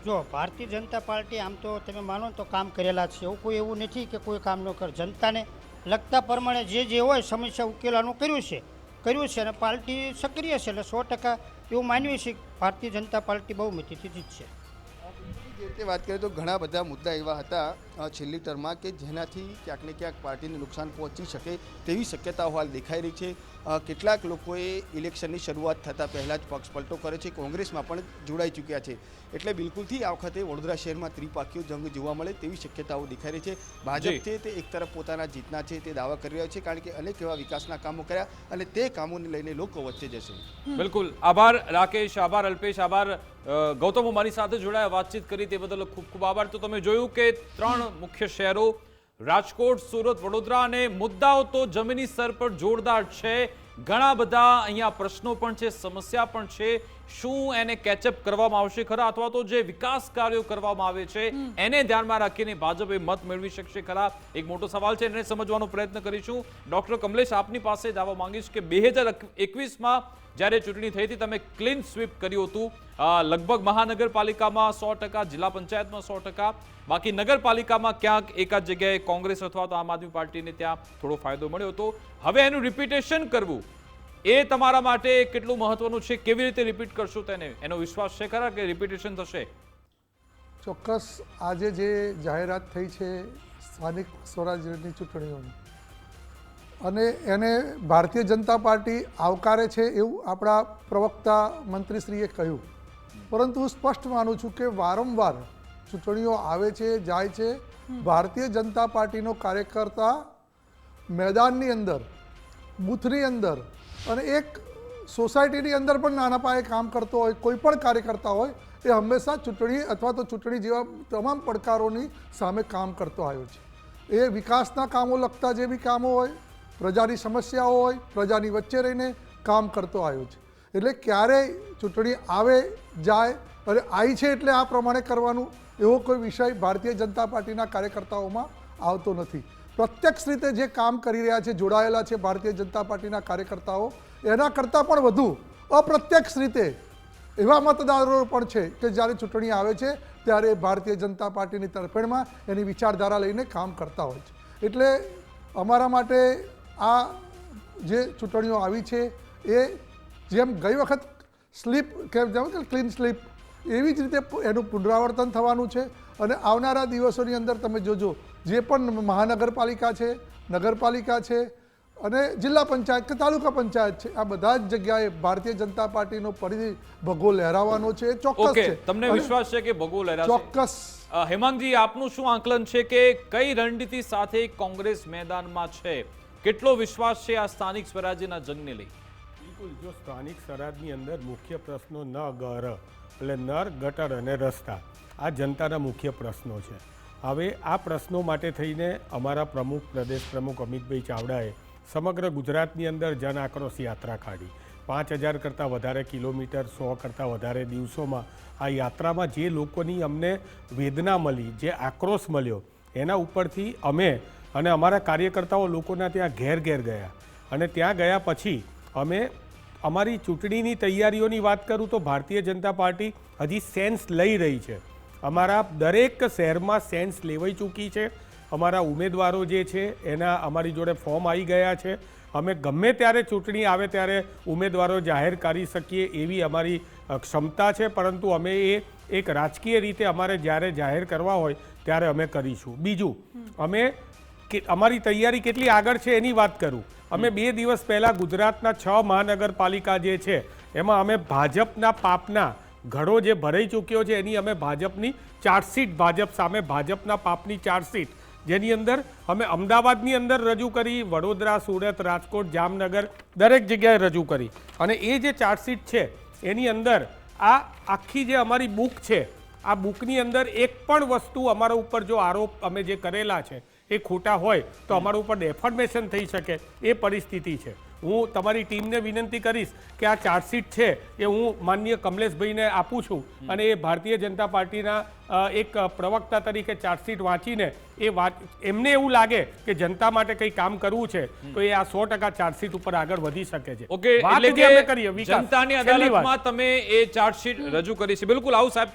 જો ભારતીય જનતા પાર્ટી આમ તો તમે માનો તો કામ કરેલા છે, એવું નથી કે કોઈ કામ ન કરે. જનતાને લગતા પ્રમાણે જે હોય સમસ્યા ઉકેલવાનું કર્યું છે અને પાર્ટી સક્રિય છે એટલે 100% એવું માનીએ છીએ ભારતીય જનતા પાર્ટી બહુમતીથી જીતશે. જે રીતે વાત કરીએ તો ઘણા બધા મુદ્દા એવા હતા છેલ્લી ટર્મમાં કે જેનાથી ક્યાંક ને ક્યાંક પાર્ટીને નુકસાન પહોંચી શકે તેવી શક્યતાઓ હાલ દેખાઈ રહી છે. કેટલાક લોકોએ ઇલેક્શનની શરૂઆત થતાં પહેલાં જ પક્ષ પલટો કરે છે, કોંગ્રેસમાં પણ જોડાઈ ચૂક્યા છે. એટલે બિલકુલથી આ વખતે વડોદરા શહેરમાં ત્રિપાખીયો જંગ જોવા મળે તેવી શક્યતાઓ દેખાઈ રહી છે. ભાજપ છે તે એક તરફ પોતાના જીતના છે તે દાવા કરી રહ્યો છે, કારણ કે અનેક એવા વિકાસના કામો કર્યા અને તે કામોને લઈને લોકો વચ્ચે જશે. બિલકુલ આભાર રાકેશ, આભાર અલ્પેશ, આભાર ગૌતમ, મારી સાથે જોડાયા, વાતચીત કરી તે બદલ ખૂબ ખૂબ આભાર. તો તમે જોયું કે 3 મુખ્ય શહેરો રાજકોટ, સુરત, વડોદરા, અને મુદ્દાઓ તો જમીની સ્તર પર જોરદાર છે. ઘણા બધા અહીંયા પ્રશ્નો પણ છે, સમસ્યા પણ છે. શું એને કેચઅપ કરવામાં આવશે ખરા, અથવા તો જે વિકાસ કાર્યો કરવામાં આવે છે એને ધ્યાનમાં રાખીને ભાજપે મત મેળવી શકશે ખરા, એક મોટો સવાલ છે. એને સમજવાનો પ્રયત્ન કરીશું. ડોક્ટર કમલેશ, આપની પાસે જ આવવા માંગીશ કે 2021માં જ્યારે ચૂંટણી થઈ હતી તમે ક્લીન સ્વીપ કર્યું હતું, લગભગ મહાનગરપાલિકામાં 100%, જિલ્લા પંચાયતમાં 100%, બાકી નગરપાલિકામાં ક્યાંક એકાદ જગ્યાએ કોંગ્રેસ અથવા તો આમ આદમી પાર્ટીને ત્યાં થોડો ફાયદો મળ્યો હતો. હવે એનું રિપીટેશન કરવું એ તમારા માટે કેટલું મહત્વનું છે, કેવી રીતે રિપીટ કરશો તેને, એનો વિશ્વાસ છે ખરા કે રિપીટેશન થશે? ચોક્કસ આજે જે જાહેરાત થઈ છે સ્થાનિક સ્વરાજ્યની ચૂંટણીઓની, અને એને ભારતીય જનતા પાર્ટી આવકારે છે એવું આપણા પ્રવક્તા મંત્રીશ્રીએ કહ્યું. પરંતુ હું સ્પષ્ટ માનું છું કે વારંવાર ચૂંટણીઓ આવે છે, જાય છે, ભારતીય જનતા પાર્ટીનો કાર્યકર્તા મેદાનની અંદર, બૂથની અંદર અને એક સોસાયટીની અંદર પણ નાના પાયે કામ કરતો હોય, કોઈ પણ કાર્યકર્તા હોય, એ હંમેશા ચૂંટણી અથવા તો ચૂંટણી જેવા તમામ પડકારોની સામે કામ કરતો આવ્યો છે. એ વિકાસના કામો લગતા જે બી કામો હોય, પ્રજાની સમસ્યાઓ હોય, પ્રજાની વચ્ચે રહીને કામ કરતો આવ્યો છે. એટલે ક્યારેય ચૂંટણી આવે જાય અને આવી છે એટલે આ પ્રમાણે કરવાનું એવો કોઈ વિષય ભારતીય જનતા પાર્ટીના કાર્યકર્તાઓમાં આવતો નથી. પ્રત્યક્ષ રીતે જે કામ કરી રહ્યા છે, જોડાયેલા છે ભારતીય જનતા પાર્ટીના કાર્યકર્તાઓ, એના કરતાં પણ વધુ અપ્રત્યક્ષ રીતે એવા મતદારો પણ છે કે જ્યારે ચૂંટણી આવે છે ત્યારે ભારતીય જનતા પાર્ટીની તરફેણમાં એની વિચારધારા લઈને કામ કરતા હોય છે. એટલે અમારા માટે આ જે ચૂંટણીઓ આવી છે એ જેમ ગઈ વખત સ્લીપ કે ક્લીન સ્લીપ, એવી જ રીતે એનું પુનરાવર્તન થવાનું છે. અને આવનારા દિવસોની અંદર તમે જોજો, જે પણ મહાનગરપાલિકા છે, નગરપાલિકા છે અને જિલ્લા પંચાયત કે તાલુકા પંચાયત છે, આ બધા જ જગ્યાએ ભારતીય જનતા પાર્ટીનો ફરીથી ભગવો લહેરાવાનો છે. ચોક્કસ છે. તમને વિશ્વાસ છે કે ભગવો લહેરાશે? ચોક્કસ. હેમાંગજી, આપનું શું આંકલન છે કે કઈ રણનીતિ સાથે કોંગ્રેસ મેદાનમાં છે? કેટલો વિશ્વાસ છે આ સ્થાનિક સ્વરાજ્યના જંગને લઈ? બિલકુલ, જો સ્થાનિક સ્વરાજની અંદર મુખ્ય પ્રશ્નો ન ગર એટલે નર, ગટર અને રસ્તા, આ જનતાના મુખ્ય પ્રશ્નો છે. હવે આ પ્રશ્નો માટે થઈને અમારા પ્રમુખ, પ્રદેશ પ્રમુખ અમિતભાઈ ચાવડાએ સમગ્ર ગુજરાતની અંદર જન આક્રોશ યાત્રા કાઢી. 5000 કરતાં વધારે કિલોમીટર, 100 કરતાં વધારે દિવસોમાં આ યાત્રામાં જે લોકોની અમને વેદના મળી, જે આક્રોશ મળ્યો, એના ઉપરથી અમે અને અમારા કાર્યકર્તાઓ લોકોના ત્યાં ઘેર ઘેર ગયા. અને ત્યાં ગયા પછી અમે અમારી ચૂંટણીની તૈયારીઓની વાત કરું તો ભારતીય જનતા પાર્ટી હજી સેન્સ લઈ રહી છે. અમારા દરેક શહેરમાં સેન્સ લેવાઈ ચૂકી છે. અમારા ઉમેદવારો જે છે એના અમારી જોડે ફોર્મ આવી ગયા છે. અમે ગમે ત્યારે ચૂંટણી આવે ત્યારે ઉમેદવારો જાહેર કરી શકીએ એવી અમારી ક્ષમતા છે, પરંતુ અમે એ એક રાજકીય રીતે અમારે જ્યારે જાહેર કરવા હોય ત્યારે અમે કરીશું. બીજું, અમે અમારી તૈયારી કેટલી આગળ છે એની વાત કરું. અમે 2 દિવસ પહેલાં ગુજરાતના 6 મહાનગરપાલિકા જે છે એમાં અમે ભાજપના પાપના ઘડો જે ભરાઈ ચૂક્યો છે એની અમે ભાજપની ચાર્જશીટ, ભાજપ સામે ભાજપના પાપની ચાર્જશીટ, જેની અંદર અમે અમદાવાદની અંદર રજૂ કરી, વડોદરા, સુરત, રાજકોટ, જામનગર દરેક જગ્યાએ રજૂ કરી. અને એ જે ચાર્જશીટ છે એની અંદર આ આખી જે અમારી બુક છે, આ બુકની અંદર એક પણ વસ્તુ અમારા ઉપર જો આરોપ અમે જે કરેલા છે એ ખોટા હોય તો અમારા ઉપર ડેફોર્મેશન થઈ શકે એ પરિસ્થિતિ છે. હું તમારી ટીમને વિનંતી કરીશ કે આ ચાર્જશીટ છે એ હું માનનીય કમલેશભાઈને આપું છું અને એ ભારતીય જનતા પાર્ટીના એક પ્રવક્તા તરીકે ચાર્જશીટ વાંચીને એમને એવું લાગે કે જનતા માટે કંઈ કામ કરવું છે તો એ આ 100% ચાર્જશીટ ઉપર આગળ વધી શકે છે. ઓકે, એટલે કે જનતાની અદાલતમાં તમે એ ચાર્જશીટ રજૂ કરી છે. બિલકુલ. આવું સાહેબ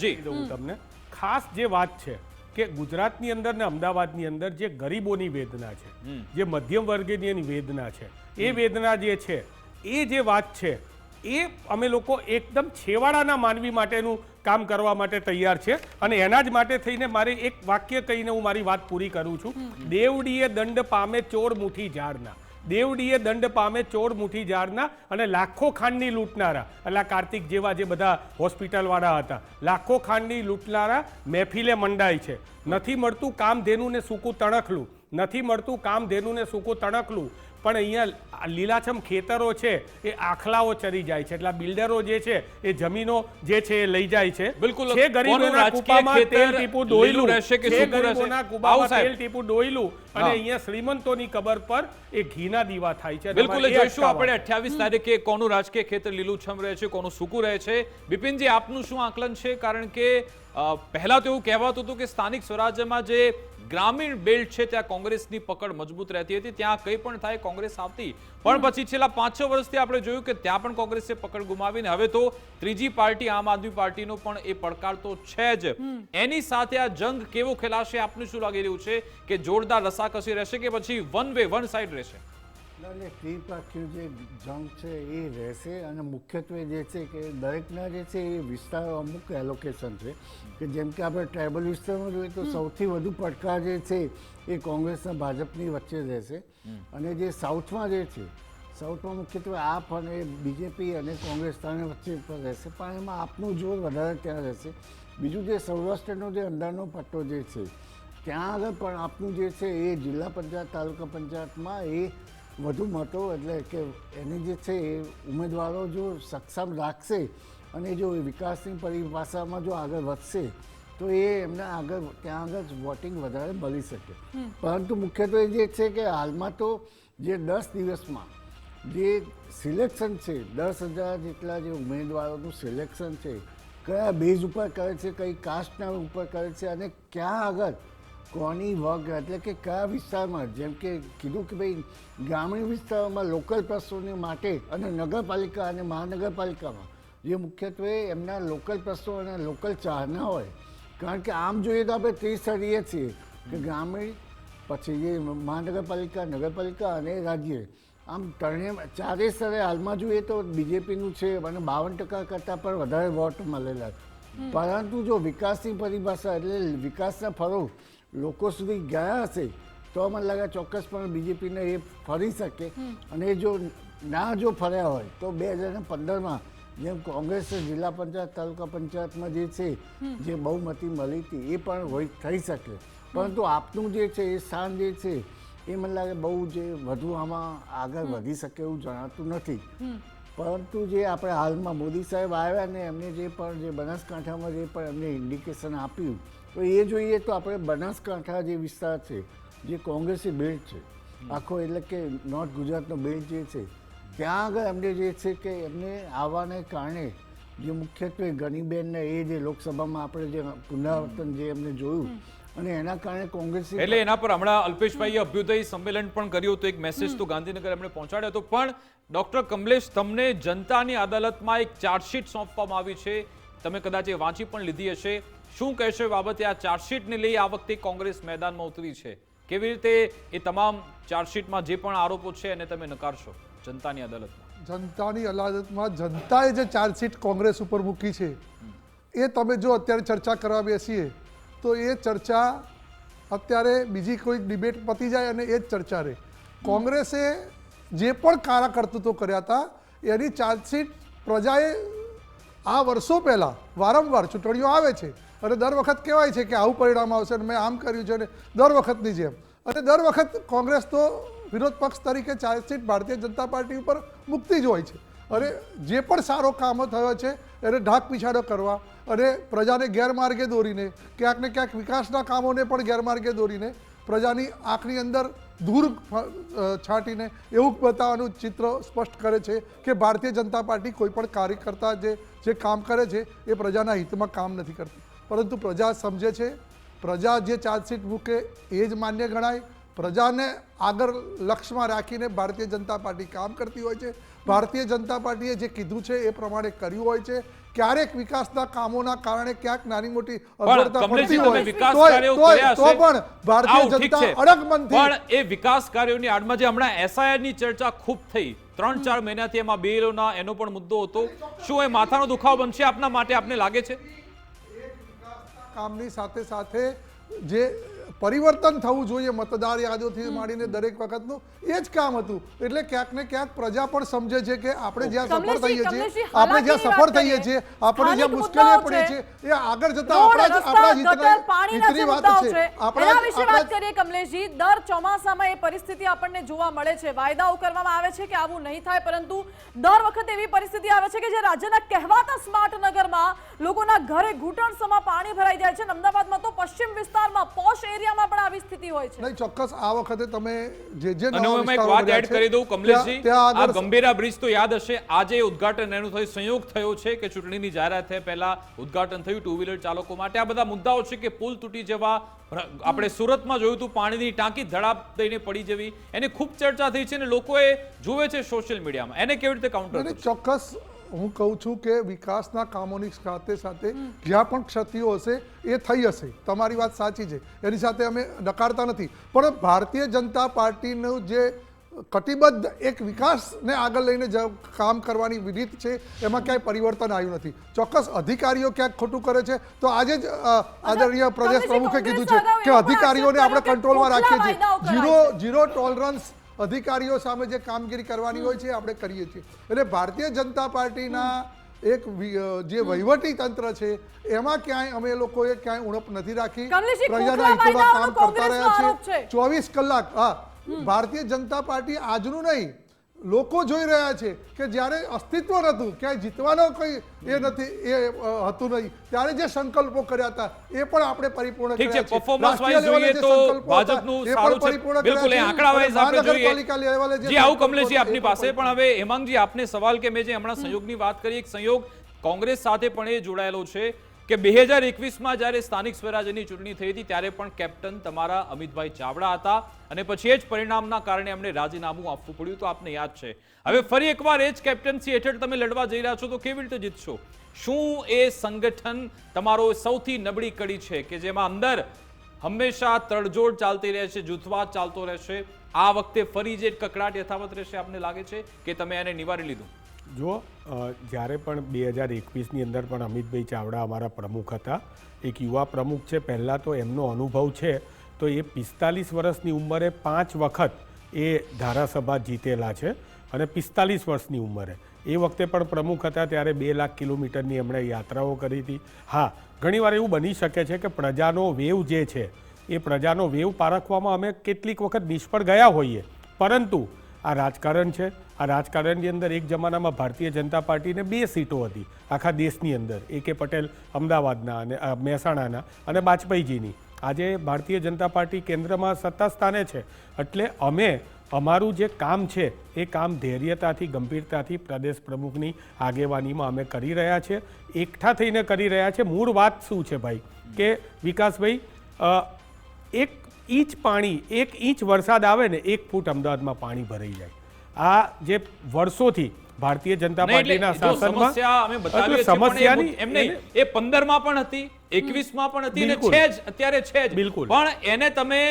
જી હું તમને ખાસ જે વાત છે કે ગુજરાતની અંદર ને અમદાવાદની અંદર જે ગરીબોની વેદના છે, જે મધ્યમ વર્ગની વેદના છે, એ વેદના જે છે, એ જે વાત છે એ અમે લોકો એકદમ છેવાડાના માનવી માટેનું કામ કરવા માટે તૈયાર છે અને એના જ માટે થઈને મારે એક વાક્ય કહીને હું મારી વાત પૂરી કરું છું. દેવડીએ દંડ પામે ચોર મુઠ્ઠી ઝાડના, દેવડીએ દંડ પામે ચોર મુઠ્ઠી ઝાડના, અને લાખો ખાંડની લૂંટનારા, એટલે કાર્તિક જેવા જે બધા હોસ્પિટલવાળા હતા, લાખો ખાંડની લૂંટનારા મહેફિલે મંડાય છે. નથી મળતું કામધેનુને સૂકું તણખલું, નથી મળતું કામધેનુને સૂકું તણખલું, પણ અહીંયા લીલાછમ ખેતરો છે એ આખલાઓ ચરી જાય છે. એટલે બિલ્ડરો જે છે એ જમીનો જે છે એ લઈ જાય છે. બિલકુલ છે ગરીબોના કૂપામાં તેલ ટીપું ડોયલું રહેશે કે છે, સૂકું રહેશે? ગરીબોના કૂપામાં આવો સાહેબ. તેલ ટીપું ડોયલું, અને હા. અહીંયા શ્રીમંતોની કબર પર એ ઘીના દીવા થાય છે. બિલકુલ તમારે એ જોઈશું અટકાવવા. આપણે 28 તારીખે કોનું રાજકીય ખેતર લીલુંછમ રહે છે, કોનું સૂકું રહે છે. બિપિનજી, આપનું શું આકલન છે? કારણ કે પહેલા તો એવું કહેવાતું હતું કે સ્થાનિક સ્વરાજ્યમાં જે ગ્રામીણ બેલ્ટ છે ત્યાં કોંગ્રેસની પકડ મજબૂત રહેતી હતી, ત્યાં કંઈ પણ થાય કોંગ્રેસ આવતી, પણ પછી છેલ્લા 5-6 વર્ષથી આપણે જોયું કે ત્યાં પણ કોંગ્રેસે પકડ ગુમાવીને હવે તો ત્રીજી પાર્ટી આમ આદમી પાર્ટીનો પણ એ પડકાર તો છે જ. એની સાથે આ જંગ કેવો ખેલાશે? આપને શું લાગી રહ્યું છે કે જોરદાર રસાકસી રહેશે કે પછી વન વે વન સાઈડ રહેશે? એટલે ત્રિપાક્ષીય જે જંગ છે એ રહેશે, અને મુખ્યત્વે જે છે કે દરેકના જે છે એ વિસ્તારો અમુક એલોકેશન છે કે જેમ કે આપણે ટ્રાઇબલ વિસ્તારમાં જોઈએ તો સૌથી વધુ પડકાર જે છે એ કોંગ્રેસના ભાજપની વચ્ચે રહેશે, અને જે સાઉથમાં જે છે, સાઉથમાં મુખ્યત્વે આપ અને બીજેપી અને કોંગ્રેસ વચ્ચે પર રહેશે, પણ એમાં આપનું જોર વધારે ત્યાં રહેશે. બીજું જે સૌરાષ્ટ્રનો જે અંદરનો પટ્ટો જે છે ત્યાં આગળ પણ આપનું જે છે એ જિલ્લા પંચાયત તાલુકા પંચાયતમાં એ વધુ મતો, એટલે કે એની જે છે એ ઉમેદવારો જો સક્ષમ રાખશે અને જો વિકાસની પરિભાષામાં જો આગળ વધશે તો એ એમને આગળ ત્યાં આગળ વોટિંગ વધારે મળી શકે. પરંતુ મુખ્યત્વે જે છે કે હાલમાં તો જે 10 દિવસમાં જે સિલેક્શન છે, 10,000 જેટલા જે ઉમેદવારોનું સિલેક્શન છે, કયા બેઝ ઉપર કરે છે, કઈ કાસ્ટના ઉપર કરે છે, અને ક્યાં આગળ કોની વર્ગ, એટલે કે કયા વિસ્તારમાં, જેમ કે કીધું કે ભાઈ ગ્રામીણ વિસ્તારોમાં લોકલ પ્રશ્નોની માટે અને નગરપાલિકા અને મહાનગરપાલિકામાં જે મુખ્યત્વે એમના લોકલ પ્રશ્નો અને લોકલ ચાહના હોય. કારણ કે આમ જોઈએ તો આપણે ત્રિસ્તરીય છીએ કે ગ્રામીણ, પછી જે મહાનગરપાલિકા, નગરપાલિકા અને રાજ્ય, આમ ચારેય સ્તરે હાલમાં જોઈએ તો બીજેપીનું છે અને 52% કરતાં પણ વધારે વોટ મળેલા છે. પરંતુ જો વિકાસની પરિભાષા એટલે વિકાસના ફળો લોકો સુધી ગયા હશે તો મને લાગે ચોક્કસપણે બીજેપીને એ ફરી શકે, અને જો ના જો ફર્યા હોય તો 2015માં જેમ કોંગ્રેસ જિલ્લા પંચાયત તાલુકા પંચાયતમાં જે છે જે બહુમતી મળી હતી એ પણ થઈ શકે. પરંતુ આપનું જે છે એ સ્થાન જે છે એ મને લાગે બહુ જે વધુ આમાં આગળ વધી શકે એવું જણાતું નથી. પરંતુ જે આપણે હાલમાં મોદી સાહેબ આવ્યા ને એમને જે પણ જે બનાસકાંઠામાં જે પણ એમને ઇન્ડિકેશન આપ્યું, તો એ જોઈએ તો આપણે બનાસકાંઠા જે વિસ્તાર છે જે કોંગ્રેસી બેલ્ટ છે આખો, એટલે કે નોર્થ ગુજરાતનો બેલ્ટ જે છે ત્યાં આગળ એમને જે છે કે એમને આવવાને કારણે જે મુખ્યત્વે ગનીબેનને એ જે લોકસભામાં આપણે જે પુનરાવર્તન જે એમને જોયું, અને એના કારણે કોંગ્રેસ, એટલે એના પર હમણાં અલ્પેશભાઈએ અભ્યુદય સંમેલન પણ કર્યું હતું, એક મેસેજ તો ગાંધીનગર એમણે પહોંચાડ્યો હતો. પણ ડોક્ટર કમલેશ, તમને જનતાની અદાલતમાં એક ચાર્જશીટ સોંપવામાં આવી છે, તમે કદાચ એ વાંચી પણ લીધી હશે. શું કહેશો એ બાબતે? આ ચાર્જશીટને લઈ આ વખતે કોંગ્રેસ મેદાનમાં ઉતરી છે, કેવી રીતે એ તમામ ચાર્જશીટમાં જે પણ આરોપો છે એને તમે નકારશો જનતાની અદાલતમાં? જનતાની અદાલતમાં જનતાએ જે ચાર્જશીટ કોંગ્રેસ ઉપર મૂકી છે એ તમે જો અત્યારે ચર્ચા કરવા બેસીએ તો એ ચર્ચા અત્યારે બીજી કોઈ ડિબેટ પતી જાય અને એ જ ચર્ચા રહે. કોંગ્રેસે જે પણ કાળા કરતૂતો કર્યા હતા એની ચાર્જશીટ પ્રજાએ આ વર્ષો પહેલાં વારંવાર ચૂંટણીઓ આવે છે અને દર વખત કહેવાય છે કે આવું પરિણામ આવશે અને મેં આમ કર્યું છે, અને દર વખતની જેમ, અને દર વખત કોંગ્રેસ તો વિરોધ પક્ષ તરીકે ચાર્જશીટ ભારતીય જનતા પાર્ટી ઉપર મૂકતી જ હોય છે. અને જે પણ સારો કામો થયો છે એને ઢાક પીછાડો કરવા અને પ્રજાને ગેરમાર્ગે દોરીને, ક્યાંક ને ક્યાંક વિકાસના કામોને પણ ગેરમાર્ગે દોરીને પ્રજાની આંખની અંદર ધૂળ છાંટીને એવું બતાવવાનું ચિત્ર સ્પષ્ટ કરે છે કે ભારતીય જનતા પાર્ટી કોઈ પણ કાર્યકર્તા જે કામ કરે છે એ પ્રજાના હિતમાં કામ નથી કરતી. પરંતુ પ્રજા સમજે છે, પ્રજા જે ચાર્જશીટ મૂકે એ જ માન્ય ગણાય. પ્રજાને આગળ લક્ષ્યમાં રાખીને ભારતીય જનતા પાર્ટી કામ કરતી હોય છે. ભારતીય જનતા પાર્ટીએ જે કીધું છે એ પ્રમાણે કર્યું હોય છે. ક્યારેક વિકાસના કામોના કારણે ક્યાંક નાની મોટી અગવડતા પડતી હોય તો પણ ભારતીય જનતા અડગ મનથી, પણ એ વિકાસ કાર્યોની આડમાં જે હમણાં એસઆઈઆરની ચર્ચા ખૂબ થઈ 3-4 મહિનાથી, એમાં બેલોના એનો પણ મુદ્દો હતો, શું એ માથાનો દુખાવો બનશે આપના માટે? આપને લાગે છે? કામની સાથે સાથે જે પરિવર્તન થવું જોઈએ મતદાર યાદીઓથી માંડીને દરેક વખતનું એ જ કામ હતું. એટલે ક્યાંક ને ક્યાંક પ્રજા પણ સમજે છે કે આપણે જ્યાં સફળ થઈએ છીએ, આપણે જ્યાં સફળ થઈએ છીએ, આપણે જ્યાં મુશ્કેલીઓ પડી છે એ આગળ જતા આપણા હિતની વાત છે. એના વિશે વાત કરીએ કમલેશજી. દર ચોમાસામાં એ પરિસ્થિતિ આપણને જોવા મળે છે. વાયદાઓ કરવામાં આવે છે કે આવું નહીં થાય, પરંતુ દર વખતે એવી પરિસ્થિતિ આવે છે કે જે રાજ્યના કહેવાતા સ્માર્ટ નગરમાં લોકોના ઘરે ઘૂંટણસમાં પાણી ભરાઈ જાય છે. અમદાવાદમાં તો પશ્ચિમ વિસ્તારમાં પોશ એરિયામાં પણ આવી સ્થિતિ હોય છે. નહીં, ચોક્કસ આ વખતે તમે જે અને હું એમાં એક વાત એડ કરી દઉં કમલેશજી, આ ગંભીરા બ્રિજ તો યાદ હશે, આજે ઉદ્ઘાટન એનું થયું, સંયોગ થયો છે કે ચૂંટણીની જાહેરાત થાય પહેલા ઉદ્ઘાટન થયું ટુ વ્હીલર ચાલકો માટે. આ બધા મુદ્દાઓ છે કે પુલ તૂટી જવા, આપણે સુરતમાં જોયું હતું પાણીની ટાંકી ધડાપ દઈને પડી જવી, એની ખૂબ ચર્ચા થઈ છે અને લોકોએ જોવે છે સોશિયલ મીડિયામાં. એને કેવી રીતે કાઉન્ટર? ચોક્કસ હું કહું છું કે વિકાસના કામોની સાથે સાથે જ્યાં પણ ક્ષતિઓ હશે એ થઈ હશે. તમારી વાત સાચી છે, એની સાથે અમે નકારતા નથી. પણ ભારતીય જનતા પાર્ટીનું જે કટિબદ્ધ એક વિકાસને આગળ લઈને કામ કરવાની રીત છે એમાં ક્યાંય પરિવર્તન આવ્યું નથી. ચોક્કસ અધિકારીઓ ક્યાંક ખોટું કરે છે તો આજે જ આદરણીય પ્રદેશ પ્રમુખે કીધું છે કે અધિકારીઓને આપણે કંટ્રોલમાં રાખીએ છીએ. ઝીરો ટોલરન્સ અધિકારીઓ સામે જે કામગીરી કરવાની હોય છે આપણે કરીએ છીએ. એટલે ભારતીય જનતા પાર્ટીના એક જે વહીવટી તંત્ર છે એમાં ક્યાંય અમે લોકોએ ક્યાંય ઉણપ નથી રાખી. પ્રજાના હિતોમાં કામ કરતા રહ્યા છે 24 કલાક. હા, ભારતીય જનતા પાર્ટી આજનું નહીં, લોકો જોઈ રહ્યા છે કે જ્યારે અસ્તિત્વ નહોતું, ક્યાંય જીતવાનો કોઈ એ નથી, એ હતું નહીં, ત્યારે જે સંકલ્પો કર્યા હતા એ પણ આપણે પરિપૂર્ણ કર્યા છે. પરફોર્મન્સ વાઇઝ જોઈએ તો ભાજપનું સારું છે, બિલકુલ આંકડા વાઇઝ આપણે જોઈએ. જી આવું કમલેશજી આપની પાસે. પણ હવે હેમાંગજી આપને સવાલ કે મેં જે હમણાં સંયોગની વાત કરી, એક સંયોગ કોંગ્રેસ સાથે પણ એ જોડાયેલો છે કે 2021માં જ્યારે સ્થાનિક સ્વરાજ્યની ચૂંટણી થઈ હતી ત્યારે પણ કેપ્ટન તમારા અમિતભાઈ ચાવડા હતા અને પછી એ જ પરિણામના કારણે અમને રાજીનામું આપવું પડ્યું, તો આપને યાદ છે. હવે ફરી એકવાર એ જ કેપ્ટન્સી હેઠળ તમે લડવા જઈ રહ્યા છો તો કેવી રીતે જીતશો? શું એ સંગઠન તમારો સૌથી નબળી કડી છે કે જેમાં અંદર હંમેશા તડજોડ ચાલતી રહેશે, જૂથવાદ ચાલતો રહેશે? આ વખતે ફરી જે કકડાટ યથાવત રહેશે આપને લાગે છે કે તમે એને નિવારી લીધું? જો જ્યારે પણ 2021ની અંદર પણ અમિતભાઈ ચાવડા અમારા પ્રમુખ હતા, એક યુવા પ્રમુખ છે, પહેલાં તો એમનો અનુભવ છે તો એ 45 વર્ષની ઉંમરે 5 વખત એ ધારાસભા જીતેલા છે અને 45 વર્ષની ઉંમરે એ વખતે પણ પ્રમુખ હતા ત્યારે 2 લાખ કિલોમીટરની એમણે યાત્રાઓ કરી હતી. હા, ઘણીવાર એવું બની શકે છે કે પ્રજાનો વેવ જે છે એ પ્રજાનો વેવ પારખવામાં અમે કેટલીક વખત નિષ્ફળ ગયા હોઈએ, પરંતુ આ રાજકારણ છે. આ રાજકારણની અંદર એક જમાનામાં ભારતીય જનતા પાર્ટીને 2 સીટો હતી આખા દેશની અંદર, A.K. પટેલ અમદાવાદના અને મહેસાણાના અને વાજપેયીજીની. આજે ભારતીય જનતા પાર્ટી કેન્દ્રમાં સત્તા સ્થાને છે. એટલે અમે અમારું જે કામ છે એ કામ ધૈર્યતાથી, ગંભીરતાથી પ્રદેશ પ્રમુખની આગેવાનીમાં અમે કરી રહ્યા છીએ, એકઠા થઈને કરી રહ્યા છે. મૂળ વાત શું છે ભાઈ કે વિકાસભાઈ, 1 ઇંચ પાણી, 1 ઇંચ વરસાદ આવે ને 1 ફૂટ અમદાવાદમાં પાણી ભરાઈ જાય. આ જે વર્ષોથી ભારતીય જનતા પાર્ટીના શાસનમાં સમસ્યાની એમને એ 15માં પણ હતી, 21માં પણ હતી ને છે જ, અત્યારે છે જ. બિલકુલ. પણ એને તમે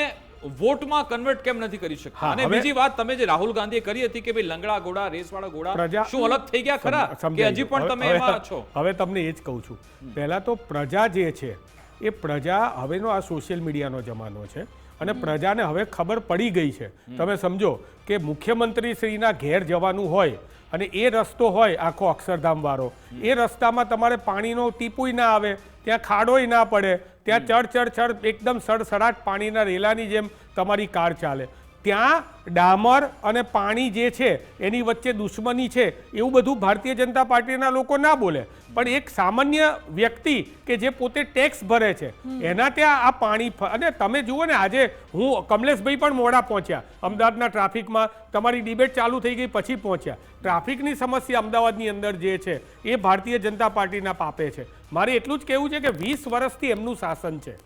વોટમાં કન્વર્ટ કેમ નથી કરી શકતા? અને બીજી વાત તમે જે રાહુલ ગાંધીએ કરી હતી કે ભાઈ લંગડા ઘોડા, રેસવાળા ઘોડા શું અલગ થઈ ગયા ખરા કે હજી પણ તમે એમાં છો? હવે તમને એ જ કહું છું. પહેલા તો પ્રજા જે છે એ પ્રજા, હવેનો આ સોશિયલ મીડિયાનો જમાનો છે અને પ્રજાને હવે ખબર પડી ગઈ છે. તમે સમજો કે મુખ્યમંત્રી શ્રીના ઘેર જવાનું હોય અને એ રસ્તો હોય આખો અક્ષરધામ વાળો, એ રસ્તામાં તમારે પાણીનો ટીપુય ના આવે, ત્યાં ખાડોય ના પડે, ત્યાં ચડ એકદમ સડસડાટ પાણીના રેલાની જેમ તમારી કાર ચાલે. ત્યાં ડામર અને પાણી જે છે એની વચ્ચે દુશ્મની છે એવું બધું ભારતીય જનતા પાર્ટીના લોકો ના બોલે, પણ એક સામાન્ય વ્યક્તિ કે જે પોતે ટેક્સ ભરે છે એના ત્યાં આ પાણી. અને તમે જુઓ ને, આજે હું કમલેશભાઈ પણ મોડા પહોંચ્યા અમદાવાદના ટ્રાફિકમાં, તમારી ડિબેટ ચાલુ થઈ ગઈ પછી પહોંચ્યા. ટ્રાફિકની સમસ્યા અમદાવાદની અંદર જે છે એ ભારતીય જનતા પાર્ટીના પાપે છે. મારે એટલું જ કહેવું છે કે 20 વર્ષથી એમનું શાસન છે,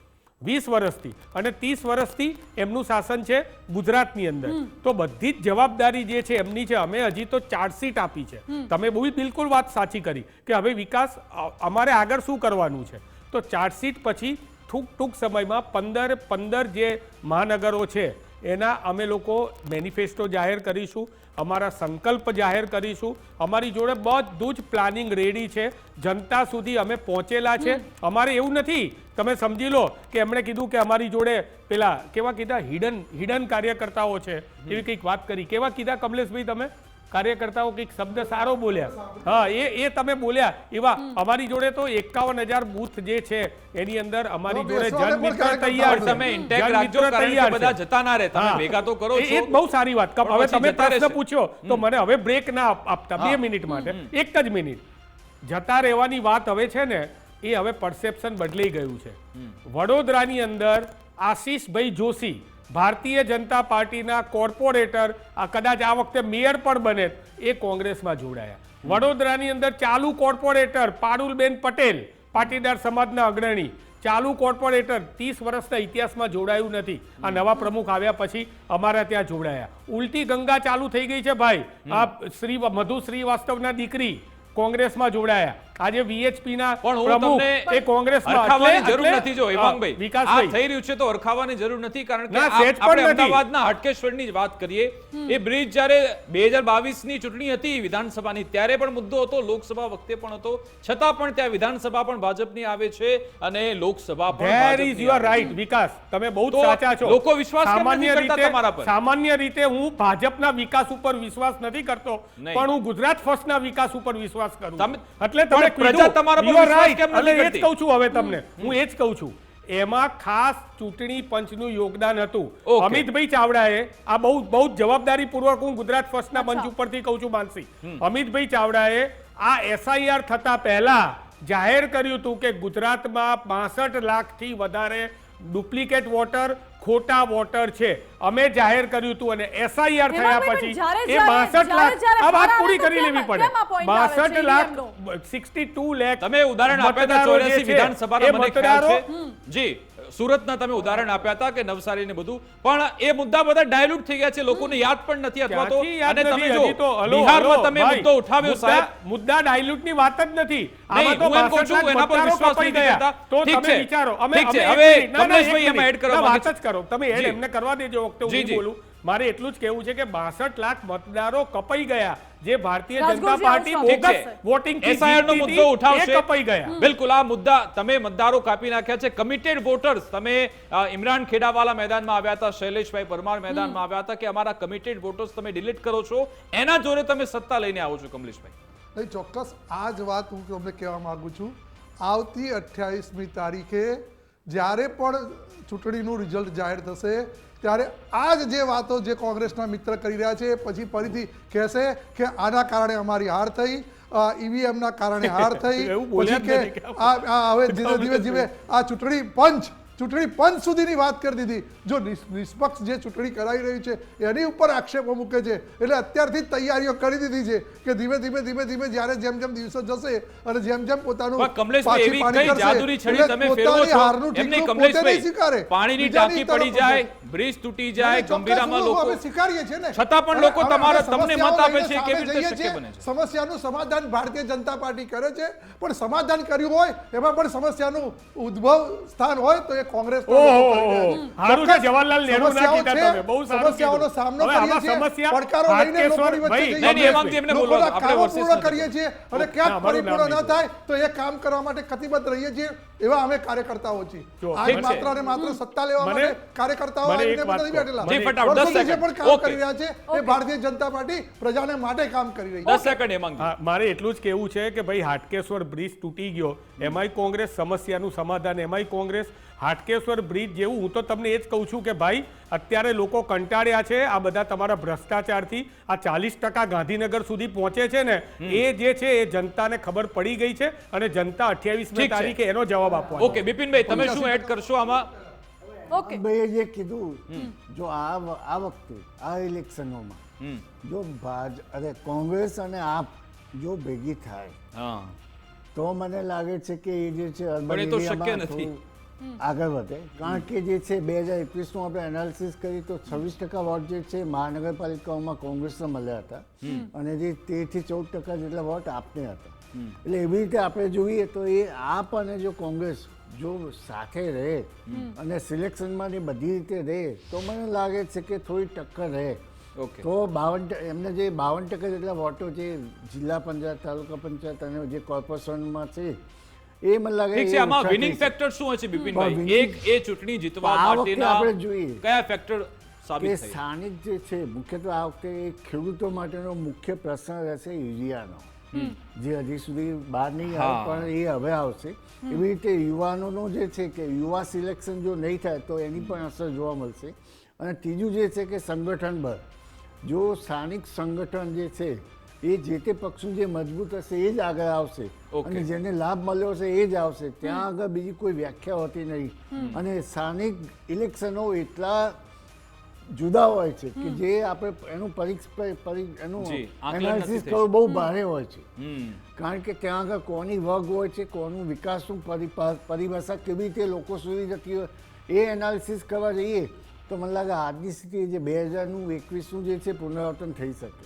20 વર્ષથી, અને 30 વર્ષથી એમનું શાસન છે ગુજરાતની અંદર. તો બધી જ જવાબદારી જે છે એમની છે. અમે હજી તો ચાર્જશીટ આપી છે. તમે બિલકુલ વાત સાચી કરી કે હવે વિકાસ અમારે આગળ શું કરવાનું છે. તો ચાર્જશીટ પછી ટૂંક સમયમાં 15 જે મહાનગરો છે એના અમે લોકો મેનિફેસ્ટો જાહેર કરીશું અમારા સંકલ્પ જાહેર કરીશું. અમારી જોડે બધું જ પ્લાનિંગ રેડી છે. જનતા સુધી અમે પહોંચેલા છે. અમારે એવું નથી, તમે સમજી લો કે એમણે કીધું કે અમારી જોડે પેલા કેવા કીધા હિડન કાર્યકર્તાઓ છે, એવી કંઈક વાત કરી. કેવા કીધા કમલેશભાઈ તમે? કાર્યકર્તાઓ કંઈક શબ્દ સારો બોલ્યા. હા, એ તમે બોલ્યા એવા. અમારી જોડે તો 51,000 બૂથ જે છે એની અંદર અમારી જોડે જનમિત્ર તૈયાર છે. તમે ઇન્ટેક રાખજો, કારણ કે બધા જતા ના રહે. તમે ભેગા તો કરો છો. એ બહુ સારી વાત. હવે તમે પ્રશ્ન પૂછ્યો તો મને હવે બ્રેક ના આપતા 2 મિનિટ માટે, 1 જ મિનિટ. જતા રહેવાની વાત હવે છે ને, એ હવે પરસેપ્શન બદલાઈ ગયું છે. વડોદરાની અંદર આશીષભાઈ જોશી ભારતીય જનતા પાર્ટીના કોર્પોરેટર, કદાચ આ વખતે મેયર પણ બને, એ કોંગ્રેસમાં જોડાયા. વડોદરાની અંદર ચાલુ કોર્પોરેટર પારુલબેન પટેલ, પાટીદાર સમાજના અગ્રણી, ચાલુ કોર્પોરેટર 30 વર્ષના ઇતિહાસમાં જોડાયું નથી. આ નવા પ્રમુખ આવ્યા પછી અમારા ત્યાં જોડાયા. ઉલટી ગંગા ચાલુ થઈ ગઈ છે ભાઈ. આ મધુ શ્રીવાસ્તવના દીકરી કોંગ્રેસમાં જોડાયા. આજે વીએચપી ના પ્રમુખ એ કોંગ્રેસમાં. અરખાવાની જરૂર નથી. જો હેમાંગભાઈ, વિકાસ થઈ રહ્યું છે તો અરખાવાની જરૂર નથી, કારણ કે આપણે અમદાવાદના હાટકેશ્વરની જ વાત કરીએ. એ બ્રિજ જ્યારે 2022ની ચૂંટણી હતી વિધાનસભાની, ત્યારે પણ મુદ્દો હતો, લોકસભા વખતે પણ હતો, છતાં પણ ત્યાં વિધાનસભા પણ ભાજપની આવે છે અને લોકસભા પણ ભાજપની આવે છે. રાઈટ વિકાસ, તમે બહુ સાચા છો. લોકો વિશ્વાસ કેમ નથી કરતા તમારા પર? સામાન્ય રીતે હું ભાજપના વિકાસ ઉપર વિશ્વાસ નથી કરતો, પણ હું ગુજરાત ફર્સ્ટના વિકાસ ઉપર વિશ્વાસ કરું. એટલે પ્રજા તમારા પર વિશ્વાસ કેમ નથી કરતી? એ જ કહું છું હવે તમને, હું એ જ કહું છું. એમાં ખાસ ચૂંટણી પંચનું યોગદાન હતું. અમિતભાઈ ચાવડાએ આ બહુ જવાબદારી પૂર્વક હું ગુજરાત ફર્સ્ટના મંચ ઉપરથી કહું છું માનસી, અમિતભાઈ ચાવડાએ આ SIR થતા પહેલા જાહેર કર્યું હતું કે ગુજરાતમાં 65 લાખથી વધારે ડુપ્લિકેટ વોટર, ખોટા વોટર છે. અમે જાહેર કર્યું હતું અને SIR થયા પછી એ 62 લાખ, આ વાત પૂરી કરી લેવી પડે. 62 લાખ 62 લાખ તમે ઉદાહરણ આપ્યા હતા 84 વિધાનસભાના, મને ખ્યાલ છે જી. સુરતના તમે ઉદાહરણ આપ્યા હતા કે નવસારી ને બધું, પણ એ મુદ્દા બધા ડાયલ્યુટ થઈ ગયા છે, લોકોને યાદ પણ નથી. અથવા તો અને તમે જો બિહારમાં તમે મુદ્દો ઉઠાવ્યો સાહેબ, મુદ્દા ડાયલ્યુટ ની વાત જ નથી. આમાં તો હું કહું છું એના પર વિશ્વાસ નથી કરતા. તો ઠીક તમે છે, વિચારો. ઠીક છે. હવે કમલેશભાઈ એમાં એડ કરવા વાત જ કરો. તમે એડ એમને કરવા દેજો, વખતે હું બોલું. મારે એટલું જ કહેવું છે કે 62 લાખ મતદારો કપાઈ ગયા, જે Bharatiya Janata party bogus voting SIR નો મુદ્દો ઉઠાવશે, કપાઈ ગયા. બિલકુલ આ મુદ્દા તમે મતદારો કાપી નાખ્યા છે. કમિટેડ વોટર્સ, તમે ઇમરાન ખેડાવાલા મેદાનમાં આવ્યા હતા, શૈલેષભાઈ પરમાર મેદાનમાં આવ્યા હતા કે અમારા કમિટેડ વોટર્સ તમે ડિલીટ કરો છો, એના જોડે તમે સત્તા લઈને આવો છો. કમલેશભાઈ, નહીં, ચોક્કસ આ જ વાત હું તમને કહેવા માંગુ છું. આવતી 28મી તારીખે જ્યારે પણ ચૂંટણીનું રિઝલ્ટ જાહેર થશે, ત્યારે આ જ જે વાતો જે કોંગ્રેસના મિત્ર કરી રહ્યા છે, પછી ફરીથી કહેશે કે આના કારણે અમારી હાર થઈ, EVMના કારણે હાર થઈ, પછી કે હવે ધીમે ધીમે આ ચૂંટણી પંચ સુધીની વાત કરી દીધી. જો નિષ્પક્ષ જે ચૂંટણી કરાવી રહી છે એની ઉપર આક્ષેપો મૂકે છે. એટલે અત્યારથી જ તૈયારીઓ કરી દીધી છે કે ધીમે ધીમે જ્યારે જેમ દિવસો જશે અને જેમ પોતાનું પાણીની ટાંકી પડી જાય, બ્રિજ તૂટી જાય, ગંભીરામાં લોકો સ્વીકારીએ છીએ ને, છતાં પણ લોકો તમને મત આપે છે. કેવી રીતે શક્ય બને છે? સમસ્યાનું સમાધાન ભારતીય જનતા પાર્ટી કરે છે, પણ સમાધાન કર્યું હોય એમાં પણ સમસ્યાનું ઉદ્ભવ સ્થાન હોય તો કોંગ્રેસ જવાહરલાલ નહેરુ સમસ્યાઓનો સામનો કરીએ છીએ, પડકારો લઈને લોકોની વચ્ચે લોકોના કામો પૂર્ણ કરીએ છીએ અને ક્યાંક પરિપૂર્ણ ન થાય તો એ કામ કરવા માટે કટિબદ્ધ રહીએ છીએ. એવા અમે કાર્યકર્તાઓ છીએ. આ માત્ર અને માત્ર સત્તા લેવા માટે કાર્યકર્તાઓ આવીને નથી બેઠેલા. વર્ષોથી જે પણ કામ કરી રહ્યા છે એ ભારતીય જનતા પાર્ટી પ્રજાને માટે કામ કરી રહી છે. 10 સેકન્ડ મારે એટલું જ કહેવું છે કે ભાઈ હાટકેશ્વર બ્રિજ તૂટી ગયો, એમાંય કોંગ્રેસ, સમસ્યાનું સમાધાન એમાંય કોંગ્રેસ. હાટકેશ્વર બ્રિજ જેવું હું તો તમને એ જ કહું છું કે ભાઈ અત્યારે લોકો કંટાળ્યા છે આ બધા તમારા ભ્રષ્ટાચારથી. આ 40% ગાંધીનગર સુધી પહોંચે છે ને, એ જે છે એ જનતાને ખબર પડી ગઈ છે અને જનતા 28મી તારીખે એનો જવાબ આપવાનો. ઓકે બિપિનભાઈ, તમે શું એડ કરશો આમાં? ઓકે ભાઈએ જે કીધું, જો આ વખતે આ ઇલેક્શનોમાં જો કોંગ્રેસ અને આપ જો ભેગી થાય તો મને લાગે છે કે એ જે છે અર્બન એરિયામાં આગળ વધે. કારણ કે જે છે 2021નું આપણે એનાલિસિસ કરી તો 26% વોટ જે છે મહાનગરપાલિકાઓમાં કોંગ્રેસને મળ્યા હતા અને જે 13 થી 14% જેટલા વોટ આપને હતા. એટલે એવી રીતે આપણે જોઈએ તો એ આપ અને જો કોંગ્રેસ જો સાથે રહે અને સિલેક્શનમાં બધી રીતે રહે તો મને લાગે છે કે થોડી ટક્કર રહે. તો 52 એમને જે 52% જેટલા વોટો જે જિલ્લા પંચાયત, તાલુકા પંચાયત અને જે કોર્પોરેશનમાં છે એ મને લાગે ઠીક છે. આમાં વિનિંગ ફેક્ટર શું હોય છે બિપિનભાઈ? એક એ ચૂંટણી જીતવા માટેના આપણે જોઈએ કયા ફેક્ટર કે સાબિત થાય? સ્થાનિક જે છે મુખ્યત્વે આ વખતે ખેડૂતો માટેનો મુખ્ય પ્રશ્ન રહેશે યુરિયાનો, જે હજી સુધી બહાર નહીં આવે પણ એ હવે આવશે. એવી રીતે યુવાનોનો જે છે કે યુવા સિલેક્શન જો નહીં થાય તો એની પણ અસર જોવા મળશે. અને ત્રીજું જે છે કે સંગઠન બળ, જો સ્થાનિક સંગઠન જે છે એ જે તે પક્ષનું જે મજબૂત હશે એ જ આગળ આવશે અને જેને લાભ મળ્યો હશે એ જ આવશે. ત્યાં આગળ બીજી કોઈ વ્યાખ્યા હોતી નહીં. અને સ્થાનિક ઇલેક્શનો એટલા જુદા હોય છે કે જે આપણે એનું એનાલિસિસ કરવું બહુ ભારે હોય છે. કારણ કે ત્યાં આગળ કોની વગ હોય છે, કોનું વિકાસનું પરિભાષા કેવી રીતે લોકો સુધી જતી હોય એ એનાલિસિસ કરવા જઈએ તો મને લાગે આજની સ્થિતિ જે 2021નું જે છે પુનરાવર્તન થઈ શકે.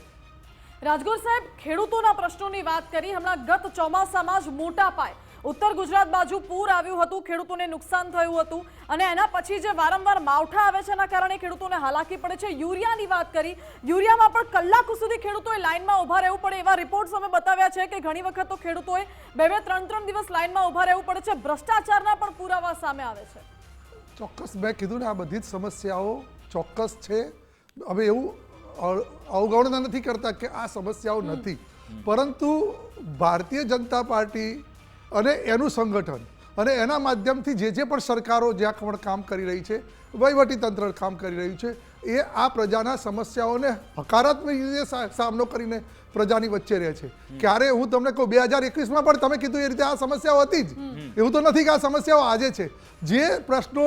રાજગોર સાહેબ, ખેડૂતોના પ્રશ્નોની વાત કરી. હમણાં ગત ચોમાસામાં જ મોટા પાયે ઉત્તર ગુજરાત બાજુ પૂર આવ્યું હતું, ખેડૂતોને નુકસાન થયું હતું અને એના પછી જે વારંવાર માવઠા આવે છે એના કારણે ખેડૂતોને હાલાકી પડે છે. યુરિયાની વાત કરી, યુરિયામાં પણ કલાકો સુધી ખેડૂતોએ લાઇનમાં ઊભા રહેવું પડે એવા રિપોર્ટ્સ અમે બતાવ્યા છે કે ઘણી વખત તો ખેડૂતોએ 2-3 દિવસ લાઇનમાં ઊભા રહેવું પડે છે. ભ્રષ્ટાચારના પણ પુરાવા સામે આવે છે. ચોક્કસ મેં કીધું ને, આ બધી જ સમસ્યાઓ ચોક્કસ છે. હવે એવું અવગણના નથી કરતા કે આ સમસ્યાઓ નથી, પરંતુ ભારતીય જનતા પાર્ટી અને એનું સંગઠન અને એના માધ્યમથી જે પણ સરકારો જ્યાં પણ કામ કરી રહી છે, વહીવટીતંત્ર કામ કરી રહ્યું છે, એ આ પ્રજાના સમસ્યાઓને હકારાત્મક રીતે સામનો કરીને પ્રજાની વચ્ચે રહે છે. ક્યારે હું તમને કહું 2021માં પણ તમે કીધું એ રીતે આ સમસ્યાઓ હતી જ. એવું તો નથી કે આ સમસ્યાઓ આજે છે. જે પ્રશ્નો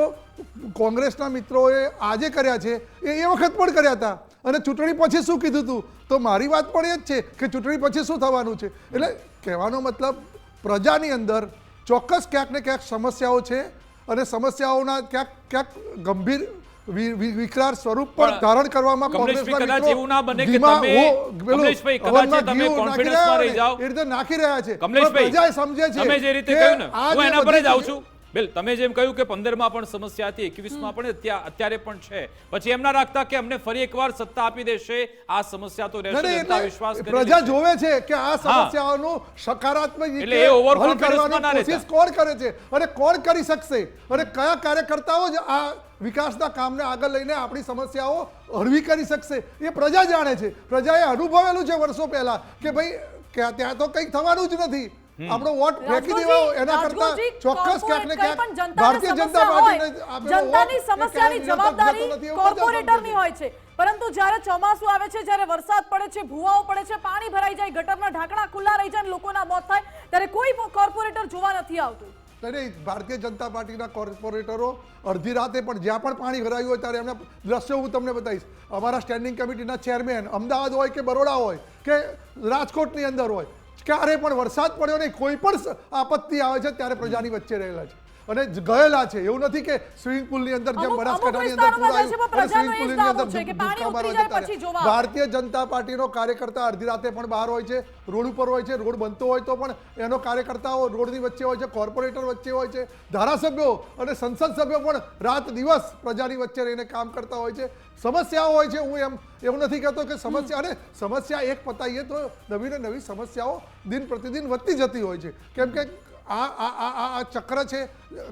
કોંગ્રેસના મિત્રોએ આજે કર્યા છે એ વખત પણ કર્યા હતા અને ચૂંટણી પછી શું કીધું હતું. તો મારી વાત પણ એ જ છે કે ચૂંટણી પછી શું થવાનું છે. એટલે કહેવાનો મતલબ પ્રજાની અંદર ચોક્કસ ક્યાંક ને ક્યાંક સમસ્યાઓ છે અને સમસ્યાઓના ક્યાંક ગંભીર વિકરાળ સ્વરૂપ પણ ધારણ કરવામાં નાખી રહ્યા છે. પ્રજા સમજે છે. બિલ, તમે જેમ કહ્યું કે 15માં પણ સમસ્યા હતી, 21માં પણ અત્યારે પણ છે, પછી એમ ના રાખતા કે અમને ફરી એકવાર સત્તા આપી દેશે, આ સમસ્યા તો રહેશે. જનતા વિશ્વાસ કરી પ્રજા જોવે છે કે આ સમસ્યાઓનું સકારાત્મક રીતે હલ કરવાની કોશિશ કોણ કરે છે અને કોણ કરી શકશે અને કયા કાર્યકર્તાઓ જ આ વિકાસના કામને આગળ લઈને આપણી સમસ્યાઓ હળવી કરી શકશે એ પ્રજા જાણે છે. પ્રજાએ અનુભવેલું છે વર્ષો પહેલા કે ભાઈ ત્યાં તો કંઈક થવાનું જ નથી, આપણો વોટ ફેંકી દેવો એના કરતા ચોક્કસ ક્યાંક ને ક્યાંક ભારતીય જનતા પાર્ટીને જનતાની સમસ્યાની જવાબદારી કોર્પોરેટરની હોય છે. પરંતુ જ્યારે ચોમાસું આવે છે, જ્યારે વરસાદ પડે છે, ભૂવાઓ પડે છે, પાણી ભરાઈ જાય, ગટરના ઢાંકણા ખુલ્લા રહી જાય, લોકોના મોત થાય, ત્યારે કોઈ કોર્પોરેટર જોવા નથી આવતું. ભારતીય જનતા પાર્ટીના કોર્પોરેટરો અડધી રાતે પણ જ્યાં પણ પાણી ભરાયું હોય ત્યારે એમના દ્રશ્યો હું તમને બતાવીશ. અમારા સ્ટેન્ડિંગ કમિટીના ચેરમેન અમદાવાદ હોય કે બરોડા હોય કે રાજકોટની અંદર હોય, ક્યારે પણ વરસાદ પડ્યો નહીં, કોઈ પણ આપત્તિ આવે છે ત્યારે પ્રજાની વચ્ચે રહેલા છે અને ગયેલા છે. એવું નથી કે સ્વિમિંગ પુલની અંદર જેમ બનાસકાંઠાની અંદર પૂર આવ્યું સ્વિમિંગ પુલની અંદર ભારતીય જનતા પાર્ટીનો કાર્યકર્તા અડધી રાતે પણ બહાર હોય છે, રોડ ઉપર હોય છે, રોડ બનતો હોય તો પણ એનો કાર્યકર્તાઓ રોડની વચ્ચે હોય છે, કોર્પોરેટર વચ્ચે હોય છે, ધારાસભ્યો અને સંસદ સભ્યો પણ રાત દિવસ પ્રજાની વચ્ચે રહીને કામ કરતા હોય છે. સમસ્યાઓ હોય છે, હું એવું નથી કહેતો કે સમસ્યા એક પતાઈએ તો નવી ને નવી સમસ્યાઓ દિન પ્રતિદિન વધતી જતી હોય છે. કેમ કે આ ચક્ર છે,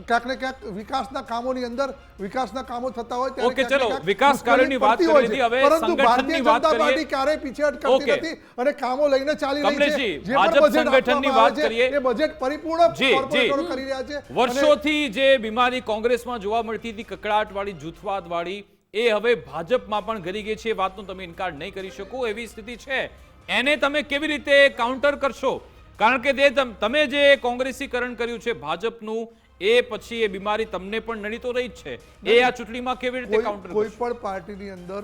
ક્યાંક ને ક્યાંક વિકાસના કામોની અંદર વિકાસના કામો થતા હોય ત્યારે વિકાસ કાર્યોની વાત કરી લીધી. હવે પરંતુ ભારતીય જનતા પાર્ટી ક્યારેય પીછેહટ કરતી નથી અને કામો લઈને ચાલી રહી છે. જે પણ સંગઠનની વાત કરીએ એ બજેટ પરિપૂર્ણ કોર્પોરેટરો કરી રહ્યા છે. વર્ષોથી જે બીમારી કોંગ્રેસમાં જોવા મળતી હતી, કકડાટ વાળી, જૂથવાદ વાળી, એ હવે ભાજપમાં પણ ઘરી ગઈ છે. એ વાતનો તમે ઇનકાર નહીં કરી શકો એવી સ્થિતિ છે. એને તમે કેવી રીતે કાઉન્ટર કરશો? કારણ કે તમે જે કોંગ્રેસીકરણ કર્યું છે ભાજપનું, એ પછી એ બીમારી તમને પણ નડી તો રહી જ છે. એ આ ચૂંટણીમાં કેવી રીતે કાઉન્ટર? કોઈ પણ પાર્ટીની અંદર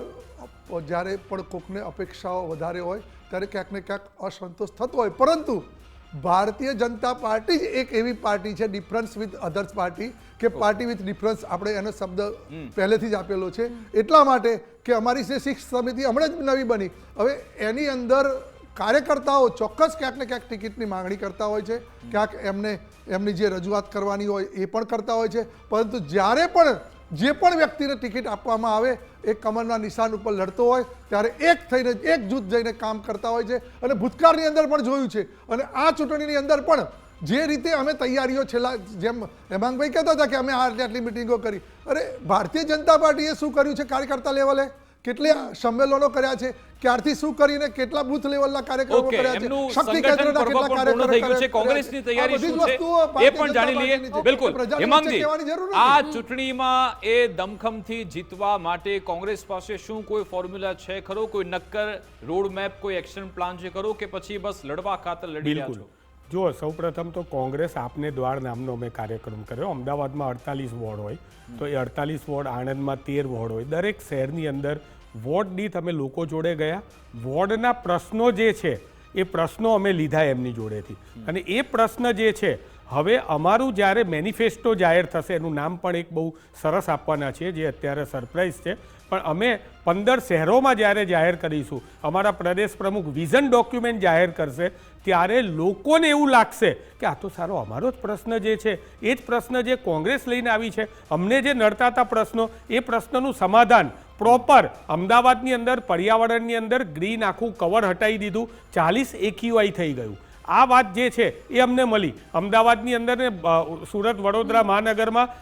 જ્યારે પણ કોકને અપેક્ષાઓ વધારે હોય ત્યારે ક્યાંક ને ક્યાંક અસંતોષ થતો હોય, પરંતુ ભારતીય જનતા પાર્ટી જ એક એવી પાર્ટી છે ડિફરન્સ વિથ અધર્સ પાર્ટી કે પાર્ટી વિથ ડિફરન્સ, આપણે એનો શબ્દ પહેલેથી જ આપેલો છે. એટલા માટે કે અમારી જે શિક્ષ સમિતિ હમણાં જ નવી બની, હવે એની અંદર કાર્યકર્તાઓ ચોક્કસ ક્યાંક ને ક્યાંક ટિકિટની માંગણી કરતા હોય છે, ક્યાંક એમની જે રજૂઆત કરવાની હોય એ પણ કરતા હોય છે. પરંતુ જ્યારે પણ જે પણ વ્યક્તિને ટિકિટ આપવામાં આવે એ કમરના નિશાન ઉપર લડતો હોય ત્યારે એક થઈને એક જૂથ જઈને કામ કરતા હોય છે અને ભૂતકાળની અંદર પણ જોયું છે અને આ ચૂંટણીની અંદર પણ જે રીતે અમે તૈયારીઓ છેલ્લા જેમ હેમાંગભાઈ કહેતા હતા કે અમે આટલી મિટિંગો કરી, અરે ભારતીય જનતા પાર્ટીએ શું કર્યું છે કાર્યકર્તા લેવલે, કેટલા સંમેલનો કર્યા છે, ક્યારથી શું કરીને કેટલા બૂથ લેવલના કાર્યક્રમો કર્યા છે, શક્તિ કેન્દ્રના કેટલા કાર્યક્રમો કર્યા છે, કોંગ્રેસની તૈયારી શું છે એ પણ જાણી લઈએ. બિલકુલ હેમાંગજી, આ ચૂંટણીમાં એ દમખમથી જીતવા માટે કોંગ્રેસ પાસે શું કોઈ ફોર્મ્યુલા છે ખરો, કોઈ નક્કર રોડ મેપ, કોઈ એક્શન પ્લાન છે ખરો કે પછી બસ લડવા ખાતર લડી રહ્યા છો? જો સૌપ્રથમ તો કોંગ્રેસ આપને દ્વાર નામનો અમે કાર્યક્રમ કર્યો. અમદાવાદમાં 48 વોર્ડ હોય તો એ 48 વોર્ડ, આણંદમાં 13 વોર્ડ હોય, દરેક શહેરની અંદર વોર્ડ દીઠ અમે લોકો જોડે ગયા. વોર્ડના પ્રશ્નો જે છે એ પ્રશ્નો અમે લીધા એમની જોડેથી અને એ પ્રશ્ન જે છે હવે અમારું જ્યારે મેનિફેસ્ટો જાહેર થશે, એનું નામ પણ એક બહુ સરસ આપવાના છીએ જે અત્યારે સરપ્રાઈઝ છે, પણ અમે 15 શહેરોમાં જ્યારે જાહેર કરીશું, અમારા પ્રદેશ પ્રમુખ વિઝન ડોક્યુમેન્ટ જાહેર કરશે, ત્યારે લોકોને એવું લાગશે કે આ તો સારો અમારો જ પ્રશ્ન જે છે એ જ પ્રશ્ન જે કોંગ્રેસ લઈને આવી છે, અમને જે નડતા હતા પ્રશ્નો, એ પ્રશ્નનું સમાધાન પ્રોપર અમદાવાદની અંદર પર્યાવરણની અંદર ગ્રીન આખું કવર હટાવી દીધું, 40 AQI થઈ ગયું. આ વાત જે છે એ અમને મળી. અમદાવાદની અંદર ને સુરત વડોદરા મહાનગરમાં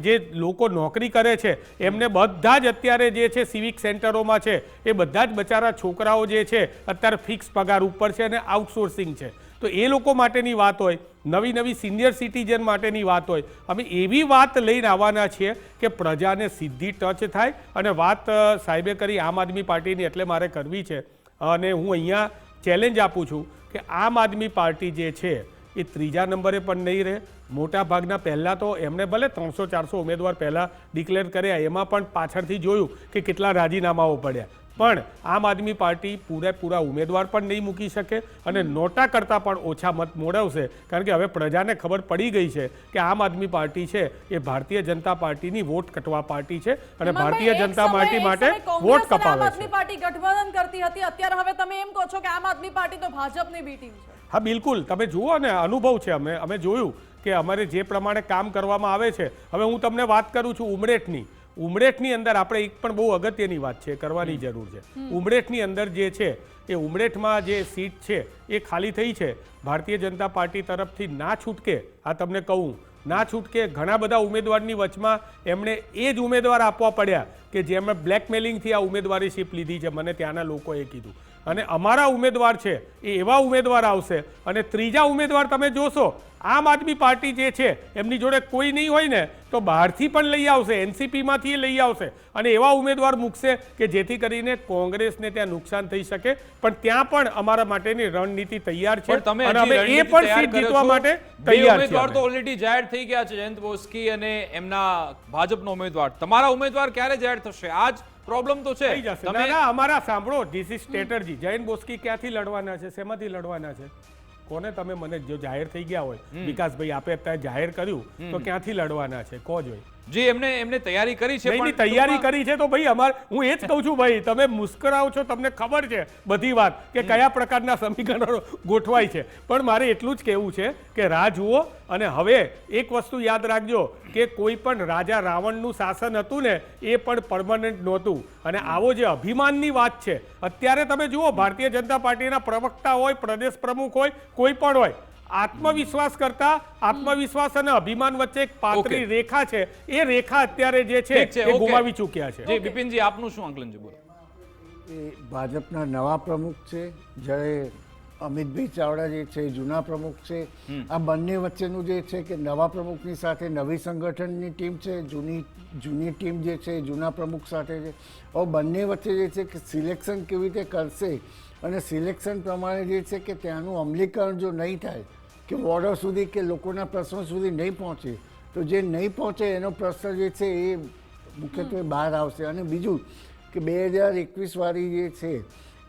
જે લોકો નોકરી કરે છે એમને બધા જ અત્યારે જે છે સિવિક સેન્ટરોમાં છે એ બધા જ બચારા છોકરાઓ જે છે અત્યારે ફિક્સ પગાર ઉપર છે અને આઉટસોર્સિંગ છે. તો એ લોકો માટેની વાત હોય, નવી સિનિયર સિટીઝન માટેની વાત હોય, અમે એવી વાત લઈને આવવાના છીએ કે પ્રજાને સીધી ટચ થાય. અને વાત સાહેબે કરી આમ આદમી પાર્ટીની, એટલે મારે કરવી છે અને હું અહીંયા ચેલેન્જ આપું છું કે આમ આદમી પાર્ટી જે છે એ 3જા નંબરે પણ નહીં રહે. મોટા ભાગના પહેલાં તો એમણે ભલે 300-400 ઉમેદવાર પહેલાં ડિક્લેર કર્યા, એમાં પણ પાછળથી જોયું કે કેટલા રાજીનામાઓ પડ્યા, પણ આમ આદમી પાર્ટી પૂરેપૂરા ઉમેદવાર પણ નહીં મૂકી શકે અને નોટા કરતાં પણ ઓછા મત મોડવશે, કારણ કે હવે પ્રજાને ખબર પડી ગઈ છે કે આમ આદમી પાર્ટી છે એ ભારતીય જનતા પાર્ટીની વોટ કટવા પાર્ટી છે અને ભારતીય જનતા પાર્ટી માટે વોટ કપાવે આમ આદમી પાર્ટી ગઠબંધન કરતી હતી, અત્યારે હવે તમે એમ કહો છો કે આમ આદમી પાર્ટી તો ભાજપની બી ટીમ છે? હા બિલકુલ, તમે જુઓ ને, અનુભવ છે, અમે જોયું કે અમારે જે પ્રમાણે કામ કરવામાં આવે છે. હવે હું તમને વાત કરું છું ઉમરેઠની અંદર આપણે એક પણ બહુ અગત્યની વાત છે, કરવાની જરૂર છે. ઉમરેઠની અંદર જે છે એ ઉમરેઠમાં જે સીટ છે એ ખાલી થઈ છે, ભારતીય જનતા પાર્ટી તરફથી ના છૂટકે, આ તમને કહું ના છૂટકે ઘણા બધા ઉમેદવારની વચમાં એમણે એ જ ઉમેદવાર આપવા પડ્યા કે જેમણે બ્લેકમેલિંગથી આ ઉમેદવારી શીપ લીધી છે, મને ત્યાંના લોકોએ કીધું. અને અમારા ઉમેદવાર છે એ એવા ઉમેદવાર આવશે અને 3જા ઉમેદવાર તમે જોશો આમ આદમી પાર્ટી જે છે એમની જોડે કોઈ નહીં હોય ને તો બહારથી પણ લઈ આવશે, એનસીપીમાંથી લઈ આવશે અને એવા ઉમેદવાર મૂકશે કે જેથી કરીને કોંગ્રેસને ત્યાં નુકસાન થઈ શકે. પણ ત્યાં પણ અમારા માટેની રણનીતિ તૈયાર છે અને અમે એ પણ સીટ જીતવા માટે તૈયાર છીએ. ઉમેદવાર તો ઓલરેડી જાહેર થઈ ગયા છે, જયંત બોસ્કી અને એમના ભાજપનો ઉમેદવાર. તમારા ઉમેદવાર ક્યારે જાહેર થશે? આજ પ્રોબ્લેમ તો છે. અમારા સાંભળો, this is strategy. Jayant Boski ક્યાંથી લડવાના છે, શેમાંથી લડવાના છે? કોને તમે મને જો જાહેર થઈ ગયા હોય, વિકાસભાઈ આપે અત્યારે જાહેર કર્યું તો ક્યાંથી લડવાના છે કહો જોઈ? જી એમને તૈયારી કરી છે, પણ તૈયારી કરી છે તો ભાઈ અમારે, હું એ જ કહું છું ભાઈ, તમે મુસ્કરાવો છો, તમને ખબર છે બધી વાત કે કયા પ્રકારના સમીકરણો ગોઠવાય છે, પણ મારે એટલું જ કહેવું છે કે રાહ જુઓ. અને હવે એક વસ્તુ યાદ રાખજો કે કોઈ પણ રાજા રાવણનું શાસન હતું ને એ પણ પરમનન્ટ નહોતું. અને આવો જે અભિમાનની વાત છે, અત્યારે તમે જુઓ ભારતીય જનતા પાર્ટીના પ્રવક્તા હોય, પ્રદેશ પ્રમુખ હોય, કોઈ પણ હોય, આત્મવિશ્વાસ કરતા આત્મવિશ્વાસ અને અભિમાન વચ્ચે એક પાતળી રેખા છે, એ રેખા અત્યારે જે છે એ ગુમાવી ચૂક્યા છે. જી બિપિનજી, આપનું શું આંકલન છે? બોલો. એ ભાજપના નવા પ્રમુખ છે, જ્યારે અમિતભાઈ ચાવડા જે છે જૂના પ્રમુખ છે. આ બંને વચ્ચેનું જે છે કે નવા પ્રમુખની સાથે નવી સંગઠનની ટીમ છે, જૂની ટીમ જે છે જૂના પ્રમુખ સાથે છે. હવે બંને વચ્ચે જે છે કે સિલેક્શન કેવી રીતે કરશે અને સિલેક્શન પ્રમાણે જે છે કે ત્યાંનું અમલીકરણ જો નહીં થાય, કે વોર્ડો સુધી કે લોકોના પ્રશ્નો સુધી નહીં પહોંચે, તો જે નહીં પહોંચે એનો પ્રશ્ન જે છે એ મુખ્યત્વે બહાર આવશે. અને બીજું કે 2021 વાળી જે છે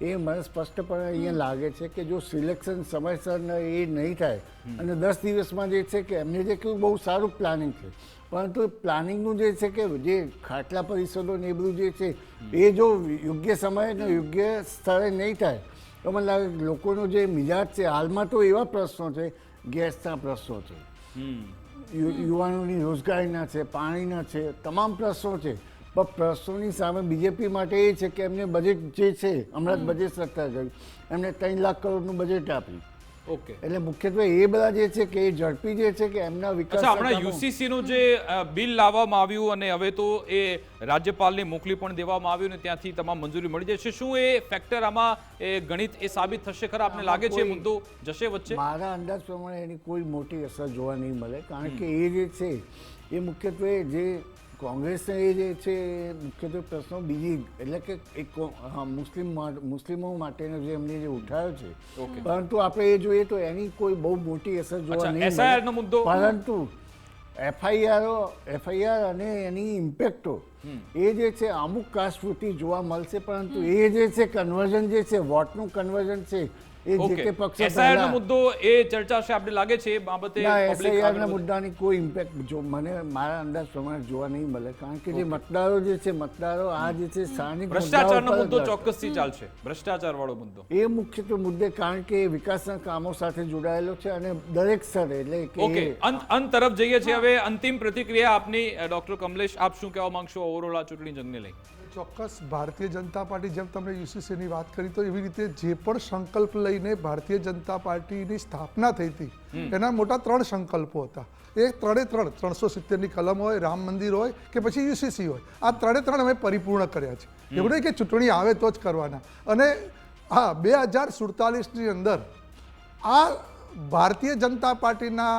એ મને સ્પષ્ટપણે અહીંયા લાગે છે કે જો સિલેક્શન સમયસર એ નહીં થાય અને 10 દિવસમાં જે છે કે એમને જે કહ્યું બહુ સારું પ્લાનિંગ છે, પરંતુ પ્લાનિંગનું જે છે કે જે ખાટલા પરિષદો ને એ બધું જે છે એ જો યોગ્ય સમયે અને યોગ્ય સ્થળે નહીં થાય તો મને લાગે લોકોનો જે મિજાજ છે, હાલમાં તો એવા પ્રશ્નો છે, ગેસના પ્રશ્નો છે, યુવાનોની રોજગારીના છે, પાણીના છે, તમામ પ્રશ્નો છે. પણ પ્રશ્નોની સામે બીજેપી માટે એ છે કે એમને બજેટ જે છે, હમણાં જ બજેટ સત્તા ગયું, એમને 3 લાખ કરોડનું બજેટ આપ્યું. ઓકે, એટલે મુખ્યત્વે એ બધા જે છે કે એ ઝડપી જે છે કે એમના વિકાસ. હમણાં યુસીસી નું જે બિલ લાવવામાં આવ્યું અને હવે તો એ રાજ્યપાલને મોકલી પણ દેવામાં આવ્યું ને ત્યાંથી તમામ મંજૂરી મળી જશે. શું એ ફેક્ટર આમાં એ ગણિત એ સાબિત થશે ખરા? આપને લાગે છે મુદ્દો જશે વચ્ચે? મારા અંદાજ પ્રમાણે એની કોઈ મોટી અસર જોવા નહીં મળે, કારણ કે એ જે છે એ મુખ્યત્વે જે કોંગ્રેસને એ જે છે મુખ્યત્વે પ્રશ્નો બીજી એટલે કે એક મુસ્લિમો માટેનો જે એમને જે ઉઠાવ્યો છે, પરંતુ આપણે એ જોઈએ તો એની કોઈ બહુ મોટી અસર જોવા નહીં મળે. પરંતુ એફઆઈઆર અને એની ઇમ્પેક્ટો એ જે છે અમુક કાસ્ટ પૂરતી જોવા મળશે, પરંતુ એ જે છે કન્વર્ઝન જે છે વોટનું કન્વર્ઝન છે એ જે તે પક્ષે એસઆઈઆર નો મુદ્દો એ ચર્ચા છે, આપણે લાગે છે એ બાબતે એસઆઈઆર ના મુદ્દાની કોઈ ઇમ્પેક્ટ જો મને મારા અંદાજ પ્રમાણે જોવા નહીં મળે, કારણ કે જે મતદારો જે છે મતદારો આ જે છે સ્થાનિક ભ્રષ્ટાચારનો મુદ્દો ચોક્કસથી ચાલશે, ભ્રષ્ટાચાર વાળો મુદ્દો એ મુખ્યત્વે મુદ્દે, કારણ કે વિકાસના કામો સાથે જોડાયેલો છે અને દરેક સ્તરે. એટલે ઓકે, અંત તરફ જઈએ છીએ હવે. અંતિમ પ્રતિક્રિયા આપની ડોક્ટર કમલેશ, આપ શું કહેવા માંગશો ઓવરઓલ આ ચૂંટણી જંગને લઈ? ચોક્કસ ભારતીય જનતા પાર્ટી, જેમ તમે યુસીસીની વાત કરી તો એવી રીતે જે પણ સંકલ્પ લઈને ભારતીય જનતા પાર્ટીની સ્થાપના થઈ હતી એના મોટા 3 સંકલ્પો હતા. એ 370ની કલમ હોય, રામ મંદિર હોય કે પછી યુસીસી હોય, આ 3 અમે પરિપૂર્ણ કર્યા છે. એવું નહીં કે ચૂંટણી આવે તો જ કરવાના. અને હા, 2047ની અંદર આ ભારતીય જનતા પાર્ટીના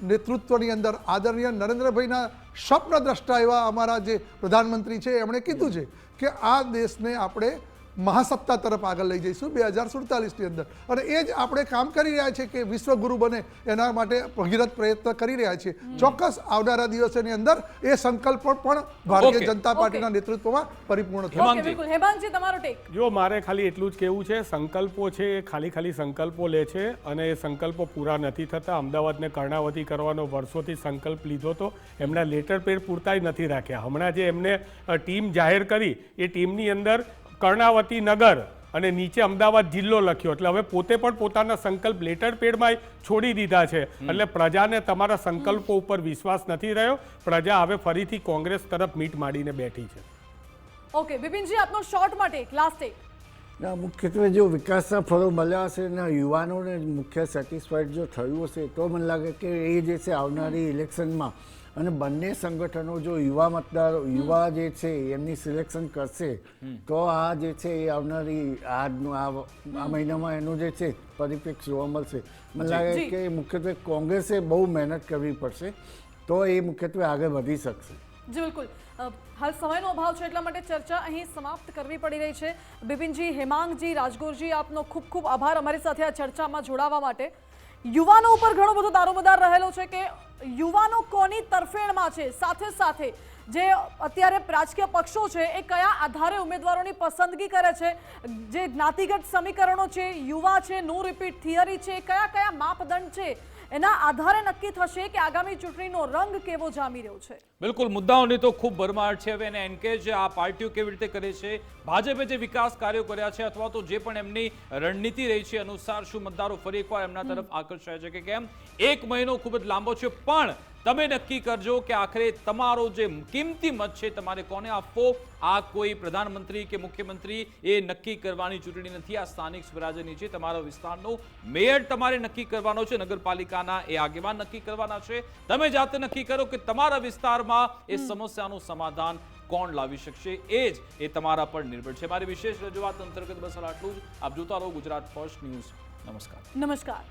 નેતૃત્વની અંદર આદરણીય નરેન્દ્રભાઈના સ્વપ્નદ્રષ્ટા એવા અમારા જે પ્રધાનમંત્રી છે એમણે કીધું છે કે આ દેશને આપણે મહાસત્તા તરફ આગળ લઈ જઈશું 2047ની અંદર. અને એ જ આપણે કામ કરી રહ્યા છીએ કે વિશ્વગુરુ બને, એના માટે ભગીરથ પ્રયત્ન કરી રહ્યા છીએ. ચોક્કસ આવનારા દિવસોની અંદર એ સંકલ્પ પણ ભારતીય જનતા પાર્ટીના નેતૃત્વમાં પરિપૂર્ણ થશે. હેમાંગજી, તમારો ટેક? જો મારે ખાલી એટલું જ કહેવું છે, સંકલ્પો છે એ ખાલી સંકલ્પો લે છે અને એ સંકલ્પો પૂરા નથી થતા. અમદાવાદને કર્ણાવતી કરવાનો વર્ષોથી સંકલ્પ લીધો હતો, એમના લેટર પેડ પૂરતા નથી રાખ્યા. હમણાં જે એમને ટીમ જાહેર કરી એ ટીમની અંદર કર્ણાવતી નગર અને નીચે અમદાવાદ જિલ્લો લખ્યો, એટલે હવે પોતે પણ પોતાના સંકલ્પ લેટર પેડમાં છોડી દીધા છે. એટલે પ્રજાને તમારા સંકલ્પો ઉપર વિશ્વાસ નથી રહ્યો. પ્રજા હવે ફરીથી કોંગ્રેસ તરફ મીટ માંડીને બેઠી છે. ઓકે, બિપિનજી, આપનો શોર્ટમાં ટેક, લાસ્ટ ટેક. મુખ્યત્વે જો વિકાસના ફળો મળ્યા હશે અને યુવાનોને મુખ્ય સેટિસ્ફાઈડ જો થયું હશે તો મને લાગે કે એ જે છે આવનારી ઇલેક્શનમાં અને બંને સંગઠનો જો યુવા જે છે એમની સિલેક્શન કરશે તો આ જે છે એ આવનારી આ મહિનામાં એનું જે છે પરિપ્રેક્ષ જોવા મળશે. મને લાગે કે મુખ્યત્વે કોંગ્રેસે બહુ મહેનત કરવી પડશે તો એ મુખ્યત્વે આગળ વધી શકશે. જી બિલકુલ, હાલ સમયનો અભાવ છે એટલા માટે ચર્ચા અહીં સમાપ્ત કરવી પડી રહી છે. બિપિનજી, હેમાંગજી, રાજગોરજી, આપનો ખૂબ ખૂબ આભાર અમારી સાથે આ ચર્ચામાં જોડાવા માટે. યુવાનો ઉપર ઘણો બધો દારોમદાર રહેલો છે કે યુવાનો કોની તરફેણમાં છે, સાથે સાથે જે અત્યારે રાજકીય પક્ષો છે એ કયા આધારે ઉમેદવારોની પસંદગી કરે છે, જે જ્ઞાતિગત સમીકરણો છે, યુવા છે, નો રિપીટ થિયરી છે, કયા કયા માપદંડ છે, એના આધારે નક્કી થશે કે આગામી ચૂંટણીનો રંગ કેવો જામી રહ્યો છે. બિલકુલ, મુદ્દાઓની તો ખૂબ ભરમાર છે. હવે એને એન્કેજ આ પાર્ટીઓ કેવી રીતે કરે છે, ભાજપે જે વિકાસ કાર્યો કર્યા છે અથવા તો જે પણ એમની રણનીતિ રહી છે અનુસાર શું મતદારો ફરી એકવાર એમના તરફ આકર્ષાય છે કે કેમ? 1 મહિનો ખૂબ જ લાંબો છે, પણ તમે નક્કી કરજો કે આખરે તમારો જે કિંમતી મત છે તમારે કોને આપવો. આ કોઈ પ્રધાનમંત્રી કે મુખ્યમંત્રી એ નક્કી કરવાની ચૂંટણી નથી, આ સ્થાનિક સ્વરાજ્યની છે. તમારા વિસ્તારનો મેયર તમારે નક્કી કરવાનો છે, નગરપાલિકાના એ આગેવાન નક્કી કરવાના છે. તમે જાતે નક્કી કરો કે તમારા વિસ્તારમાં એ સમસ્યાનું સમાધાન કોણ લાવી શકશે, એ તમારા પર નિર્ભર છે. મારી વિશેષ રજૂઆત અંતર્ગત બસ આટલું જ. આપ જોતા રહો ગુજરાત ફર્સ્ટ ન્યૂઝ. નમસ્કાર.